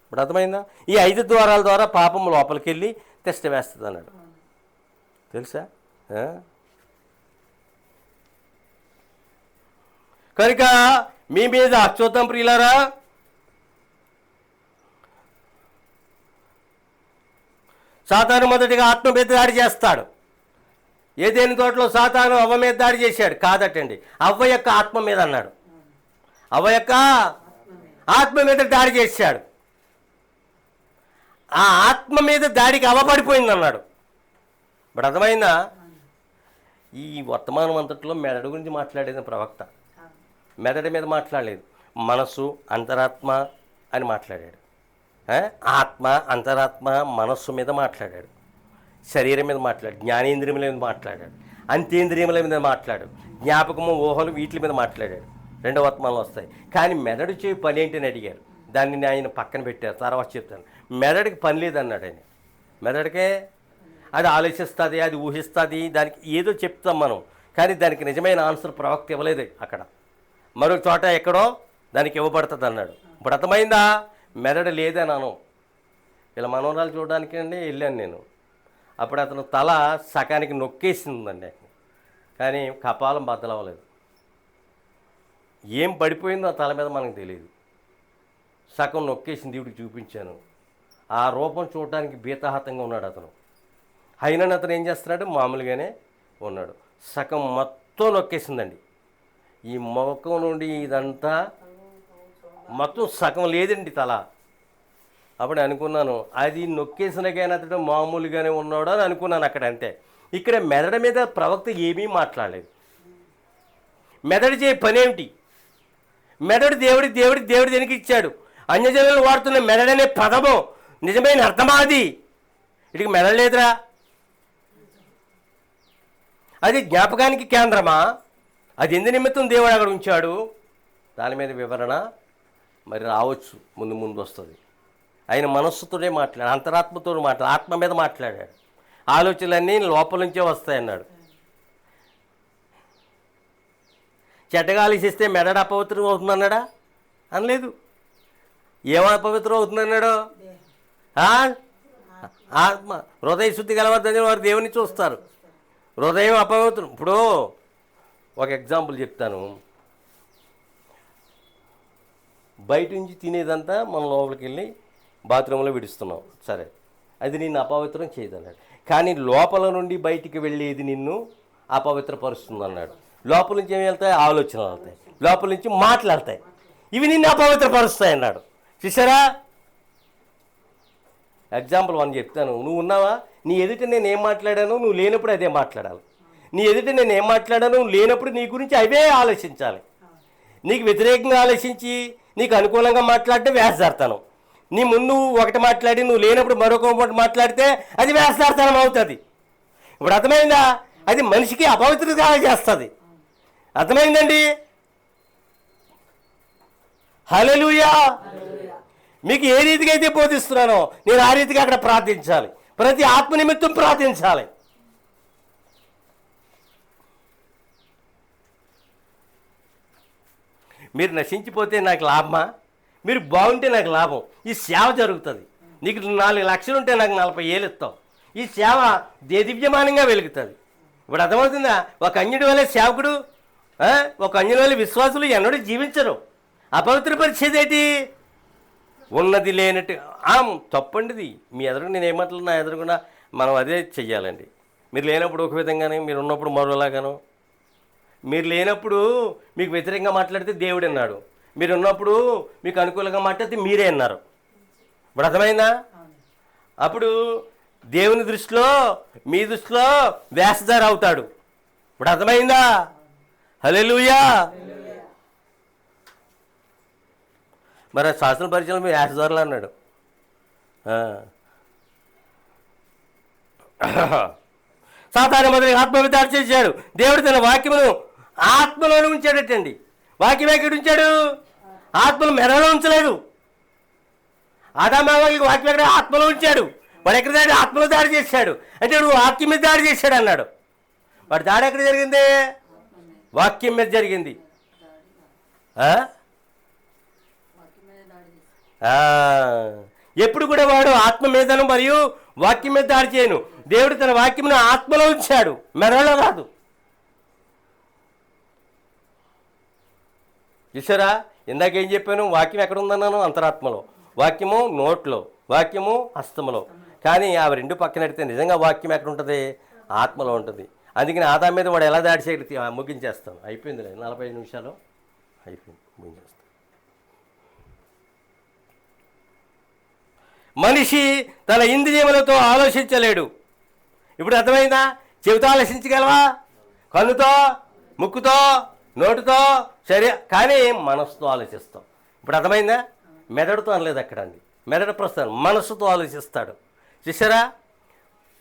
ఇప్పుడు అర్థమైందా? ఈ 5 ద్వారాల ద్వారా పాపము లోపలికి వెళ్ళి తిష్ట వేస్తుంది అన్నాడు. తెలుసా? కనుక మీ మీద చూద్దాం ప్రియులారా, సాతాను మొదటిగా ఆత్మ మీద దాడి చేస్తాడు. ఏదైనా తోటలో సాతాను అవ్వ మీద దాడి చేశాడు. కాదటండి, అవ్వ యొక్క ఆత్మ మీద అన్నాడు. అవ్వ యొక్క ఆత్మ మీద దాడి చేశాడు. ఆ ఆత్మ మీద దాడికి అవ్వబడిపోయింది అన్నాడు. ఇప్పుడు అర్థమైందా? ఈ వర్తమానం అంతట్లో మెదడు గురించి మాట్లాడేది ప్రవక్త. మెదడు మీద మాట్లాడలేదు, మనసు, అంతరాత్మ అని మాట్లాడాడు. ఆత్మ, అంతరాత్మ, మనస్సు మీద మాట్లాడాడు. శరీరం మీద మాట్లాడు, జ్ఞానేంద్రియముల మీద మాట్లాడాడు, అంతేంద్రియముల మీద మాట్లాడాడు, జ్ఞాపకము, ఊహలు వీటి మీద మాట్లాడాడు. రెండవ వర్తమానంలో వస్తాయి. కానీ మెదడు చేయి పని ఏంటని అడిగారు. దాన్ని ఆయన పక్కన పెట్టారు, తర్వాత చెప్తాను. మెదడుకి పని లేదన్నాడు ఆయన. మెదడుకే అది ఆలోచిస్తుంది, అది ఊహిస్తుంది, దానికి ఏదో చెప్తాం మనం, కానీ దానికి నిజమైన ఆన్సర్ ప్రవక్త ఇవ్వలేదు. అక్కడ మరొక చోట ఎక్కడో దానికి ఇవ్వబడుతుంది అన్నాడు. ఇప్పుడు అర్థమైందా? మెదడు లేదన్నాను. ఇలా మనోరాలు చూడడానికి అండి వెళ్ళాను నేను. అప్పుడు అతను తల సకానికి నొక్కేసిందండి, కానీ కపాలం బద్దలవ్వలేదు. ఏం పడిపోయిందో ఆ తల మీద మనకు తెలియదు. సగం నొక్కేసింది, దేవుడికి చూపించాను. ఆ రూపం చూడడానికి భీతాహతంగా ఉన్నాడు అతను. అయినా అతను ఏం చేస్తున్నాడు? మామూలుగానే ఉన్నాడు. సగం మొత్తం నొక్కేసిందండి. ఈ ముఖం నుండి ఇదంతా మొత్తం సగం లేదండి తల. అప్పుడు అనుకున్నాను, అది నొక్కేసిన కానీ అతడు మామూలుగానే ఉన్నాడు అని అనుకున్నాను అక్కడ. అంతే. ఇక్కడ మెదడు మీద ప్రవక్త ఏమీ మాట్లాడలేదు. మెదడు చేయ పనేమిటి? మెదడు దేవుడి దేనికి ఇచ్చాడు? అన్యజనులు వాడుతున్న మెదడనే పదము నిజమైన అర్థమా? అది ఇటుకి మెదడు లేదురా. అది జ్ఞాపకానికి కేంద్రమా? అది ఎందు నిమిత్తం దేవుడు అక్కడ ఉంచాడు? దాని మీద వివరణ మరి రావచ్చు, ముందు వస్తుంది. ఆయన మనస్సుతోనే మాట్లాడాడు, అంతరాత్మతో ఆత్మ మీద మాట్లాడాడు. ఆలోచనలన్నీ లోపల నుంచే వస్తాయన్నాడు. చెడ్డగా ఆలోచిస్తే మెదడు అపవిత్రం అవుతుందన్నాడా? అనలేదు. ఏం అపవిత్రం అవుతుందన్నాడు? ఆత్మ. హృదయ శుద్ధి గలవద్దని వారు దేవుని చూస్తారు. హృదయం అపవిత్రం. ఇప్పుడు ఒక ఎగ్జాంపుల్ చెప్తాను. బయట నుంచి తినేదంతా మనం లోపలికి వెళ్ళి బాత్రూంలో విడుస్తున్నాం, సరే, అది నిన్ను అపవిత్రం చేయదన్నాడు. కానీ లోపల నుండి బయటికి వెళ్ళేది నిన్ను అపవిత్రపరుస్తుంది అన్నాడు. లోపల నుంచి ఏమి వెళ్తాయి? ఆలోచనలు వెళ్తాయి. లోపల నుంచి మాట్లాడతాయి. ఇవి నిన్ను అపవిత్రపరుస్తాయి అన్నాడు. చూసారా? ఎగ్జాంపుల్ 1 చెప్తాను. నువ్వు ఉన్నావా? నీ ఎదుట నేను ఏం మాట్లాడాను, నువ్వు లేనప్పుడు అదే మాట్లాడాలి. నీ ఎదుట నేను ఏం మాట్లాడాను, నువ్వు లేనప్పుడు నీ గురించి అవే ఆలోచించాలి. నీకు వ్యతిరేకంగా ఆలోచించి నీకు అనుకూలంగా మాట్లాడితే వేస్తాను. నీ ముందు ఒకటి మాట్లాడి నువ్వు లేనప్పుడు మరొక మాట్లాడితే అది వేస్తార్థనం అవుతుంది. ఇప్పుడు అర్థమైందా? అది మనిషికి అపవిత్రత చేస్తుంది. అర్థమైందండి? హల్లెలూయా. మీకు ఏ రీతిగా అయితే బోధిస్తున్నానో నేను ఆ రీతిగా అక్కడ ప్రార్థించాలి. ప్రతి ఆత్మ నిమిత్తం ప్రార్థించాలి. మీరు నశించిపోతే నాకు లాభమా? మీరు బాగుంటే నాకు లాభం. ఈ సేవ జరుగుతుంది. నీకు 4 లక్షలు ఉంటే నాకు 40,000 ఇస్తావు. ఈ సేవ దివ్యమానంగా వెలుగుతుంది. ఇప్పుడు అర్థమవుతుందా? ఒక అన్యుడి వల్ల సేవకుడు, ఒక అన్యుడి వల్ల విశ్వాసులు ఎన్నడూ జీవించరు. అపవిత్రపరిచేది ఏంటి? ఉన్నది లేనట్టు. తప్పండిది. మీ ఎదురు నేను ఏమంటలేదు, నా ఎదురుగున్నా మనం అదే చెయ్యాలండి. మీరు లేనప్పుడు ఒక విధంగానే, మీరు ఉన్నప్పుడు మరోలాగాను. మీరు లేనప్పుడు మీకు వ్యతిరేకంగా మాట్లాడితే దేవుడు అన్నాడు, మీరు ఉన్నప్పుడు మీకు అనుకూలంగా మాట్లాడితే మీరే అన్నారు. ఇప్పుడు అర్థమైందా? అప్పుడు దేవుని దృష్టిలో మీ దృష్టిలో వేషధారి అవుతాడు. ఇప్పుడు అర్థమైందా? హల్లెలూయా. మరి శాసన పరిచయం మీరు వేషధారులు అన్నాడు. సాతాను మొదటి ఆత్మవిధారు చేశాడు. దేవుడు తన వాక్యమును ఆత్మలోనే ఉంచాడటండి. వాక్యం ఎక్కడ ఉంచాడు? ఆత్మను మెదడులో ఉంచలేదు. ఆదామావాకి వాక్యం ఎక్కడ? ఆత్మలో ఉంచాడు. వాడు ఎక్కడ దాడి? ఆత్మలో దాడి చేశాడు. అంటే నువ్వు వాక్యం మీద దాడి చేశాడు అన్నాడు. వాడి దాడి ఎక్కడ జరిగింది? వాక్యం మీద జరిగింది. ఎప్పుడు కూడా వాడు ఆత్మ మీదను మరియు వాక్యం మీద దాడి చేయను. దేవుడు తన వాక్యమును ఆత్మలో ఉంచాడు, మెదడులో కాదు. చూసారా? ఇందాకేం చెప్పాను? వాక్యం ఎక్కడ ఉందన్నాను? అంతరాత్మలో. వాక్యము నోట్లో, వాక్యము హస్తములో. కానీ అవి రెండు పక్కన పెడితే నిజంగా వాక్యం ఎక్కడ ఉంటుంది? ఆత్మలో ఉంటుంది. అందుకని ఆదాం మీద వాడు ఎలా దాడి చేయగలిగితే ముగించేస్తాను. అయిపోయింది, 45 నిమిషాలు అయిపోయింది, ముగించేస్తాను. మనిషి తన ఇంద్రియములతో ఆలోచించలేడు. ఇప్పుడు అర్థమైందా? చెవితో ఆలోచించగలవా? కన్నుతో, ముక్కుతో, నోటితో, కానీ మనసుతో ఆలోచిస్తాం. ఇప్పుడు అర్థమైందా? మెదడుతో అనలేదు అక్కడ అండి. మెదడు ప్రస్తుతం మనసుతో ఆలోచిస్తాడు. చూసారా?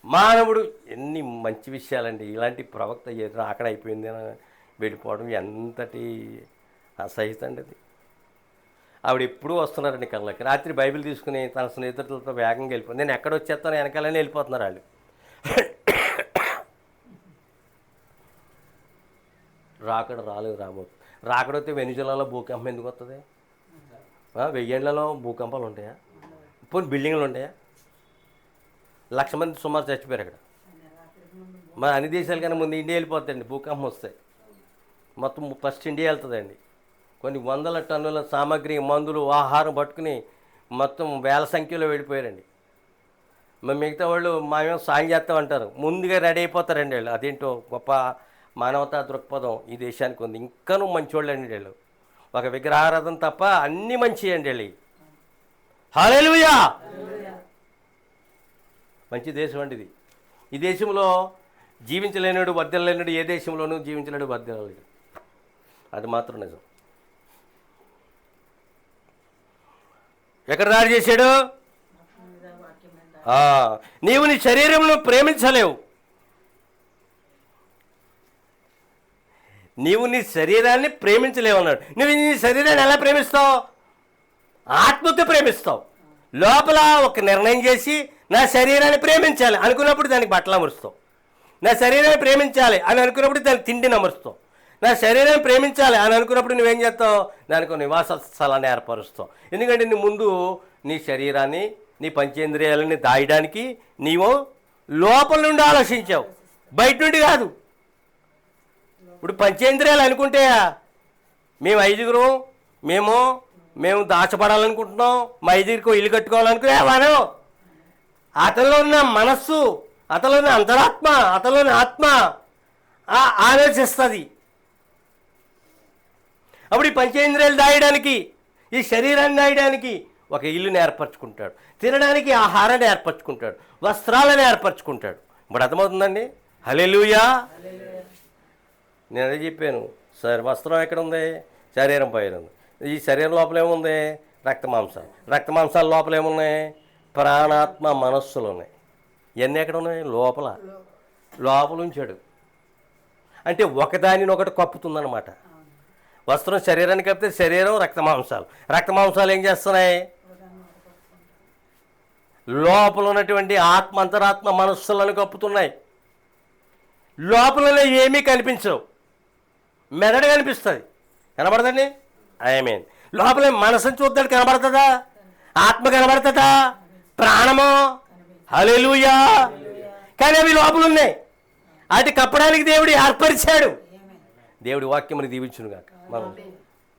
మానవుడు ఎన్ని మంచి విషయాలండి. ఇలాంటి ప్రవక్త అక్కడ అయిపోయింది అని వెళ్ళిపోవడం ఎంతటి అసహిత అండి అది. ఆవిడ ఎప్పుడూ వస్తున్నారండి కళ్ళకి. రాత్రి బైబిల్ తీసుకుని తన స్నేహితులతో వేగంగా వెళ్ళిపోయింది. నేను ఎక్కడ వచ్చేస్తాను వెనకాలనే వెళ్ళిపోతున్నారు వాళ్ళు. రాలేదు రాబోతు. రాకడైతే వెనిజులాలో భూకంపం ఎందుకు వస్తుంది? 1000 ఏళ్లలో భూకంపాలు ఉంటాయా? పోనీ బిల్డింగ్లు ఉంటాయా? 1,00,000 మంది సుమారు చచ్చిపోయారు అక్కడ. మన అన్ని దేశాలు కన్నా ముందు ఇండియా వెళ్ళిపోతుందండి భూకంపం వస్తాయి. మొత్తం ఫస్ట్ ఇండియా వెళ్తుందండి. కొన్ని వందల టన్నుల సామాగ్రి, మందులు, ఆహారం పట్టుకుని మొత్తం వేల సంఖ్యలో వెళ్ళిపోయారండి. మరి మిగతా వాళ్ళు మేము సాయం చేస్తామంటారు, ముందుగా రెడీ అయిపోతారండి వాళ్ళు. అదేంటో గొప్ప మానవతా దృక్పథం ఈ దేశానికి ఉంది. ఇంకాను మంచివాళ్ళు అండి వీళ్ళు. ఒక విగ్రహారాధన తప్ప అన్నీ మంచి అండి వీళ్ళు. హల్లెలూయా. మంచి దేశం అండి ఇది. ఈ దేశంలో జీవించలేనుడు వర్ధిల్లలేనుడు ఏ దేశంలోనూ జీవించలేడు వర్ధిల్లలేడు. అది మాత్రం నిజం. ఎక్కడ దాడి చేశాడు? నీవు నీ శరీరంలో ప్రేమించలేవు. నీవు నీ శరీరాన్ని ప్రేమించలేవు అన్నాడు. నువ్వు నీ శరీరాన్ని ఎలా ప్రేమిస్తావు? ఆత్మతో ప్రేమిస్తావు. లోపల ఒక నిర్ణయం చేసి నా శరీరాన్ని ప్రేమించాలి అనుకున్నప్పుడు దానికి బట్టలు అమరుస్తావు. నా శరీరాన్ని ప్రేమించాలి అని అనుకున్నప్పుడు దానికి తిండిని అమరుస్తావు. నా శరీరాన్ని ప్రేమించాలి అని అనుకున్నప్పుడు నువ్వేం చేస్తావు? దానికి నివాస స్థలాన్ని ఏర్పరుస్తావు. ఎందుకంటే నీ ముందు నీ శరీరాన్ని, నీ పంచేంద్రియాలని దాయడానికి నీవు లోపల నుండి ఆలోచించావు, బయట నుండి కాదు. ఇప్పుడు పంచేంద్రియాలు అనుకుంటే మేము 5గురు మేము దాచపడాలనుకుంటున్నాం, మా 5గురికి ఇల్లు కట్టుకోవాలనుకునే మనం అతనిలో ఉన్న మనస్సు, అతనిలో ఉన్న అంతరాత్మ, అతనిలోని ఆత్మ ఆలోచిస్తుంది. అప్పుడు ఈ పంచేంద్రియాలు దాయడానికి, ఈ శరీరాన్ని దాయడానికి ఒక ఇల్లుని ఏర్పరచుకుంటాడు, తినడానికి ఆహారాన్ని ఏర్పరచుకుంటాడు, వస్త్రాలను ఏర్పరచుకుంటాడు. ఇప్పుడు అర్థమవుతుందండి? హల్లెలూయా. నేను అదే చెప్పాను. వస్త్రం ఎక్కడ ఉంది? శరీరం పైన ఉంది. ఈ శరీరం లోపల ఏముంది? రక్తమాంసాలు. రక్తమాంసాల లోపల ఏమున్నాయి? ప్రాణాత్మ మనస్సులు ఉన్నాయి. ఇవన్నీ ఎక్కడ ఉన్నాయి? లోపల ఉంచాడు. అంటే ఒకదానిని ఒకటి కప్పుతుందన్నమాట. వస్త్రం శరీరాన్ని కప్పితే శరీరం రక్తమాంసాలు ఏం చేస్తున్నాయి? లోపల ఉన్నటువంటి ఆత్మ, అంతరాత్మ మనస్సులను కప్పుతున్నాయి. లోపల ఏమీ కనిపించవు, మెదడు కనిపిస్తుంది. కనబడదండి? ఐ మీన్ లోపల మనసుని చూద్దాడు, కనబడుతుందా? ఆత్మ కనబడుతుందా? ప్రాణము? హల్లెలూయా. కానీ అవి లోపల ఉన్నాయి. వాటి కప్పడానికి దేవుడు ఏర్పరిచాడు. దేవుడి వాక్యముని దీవించును గాక. మనం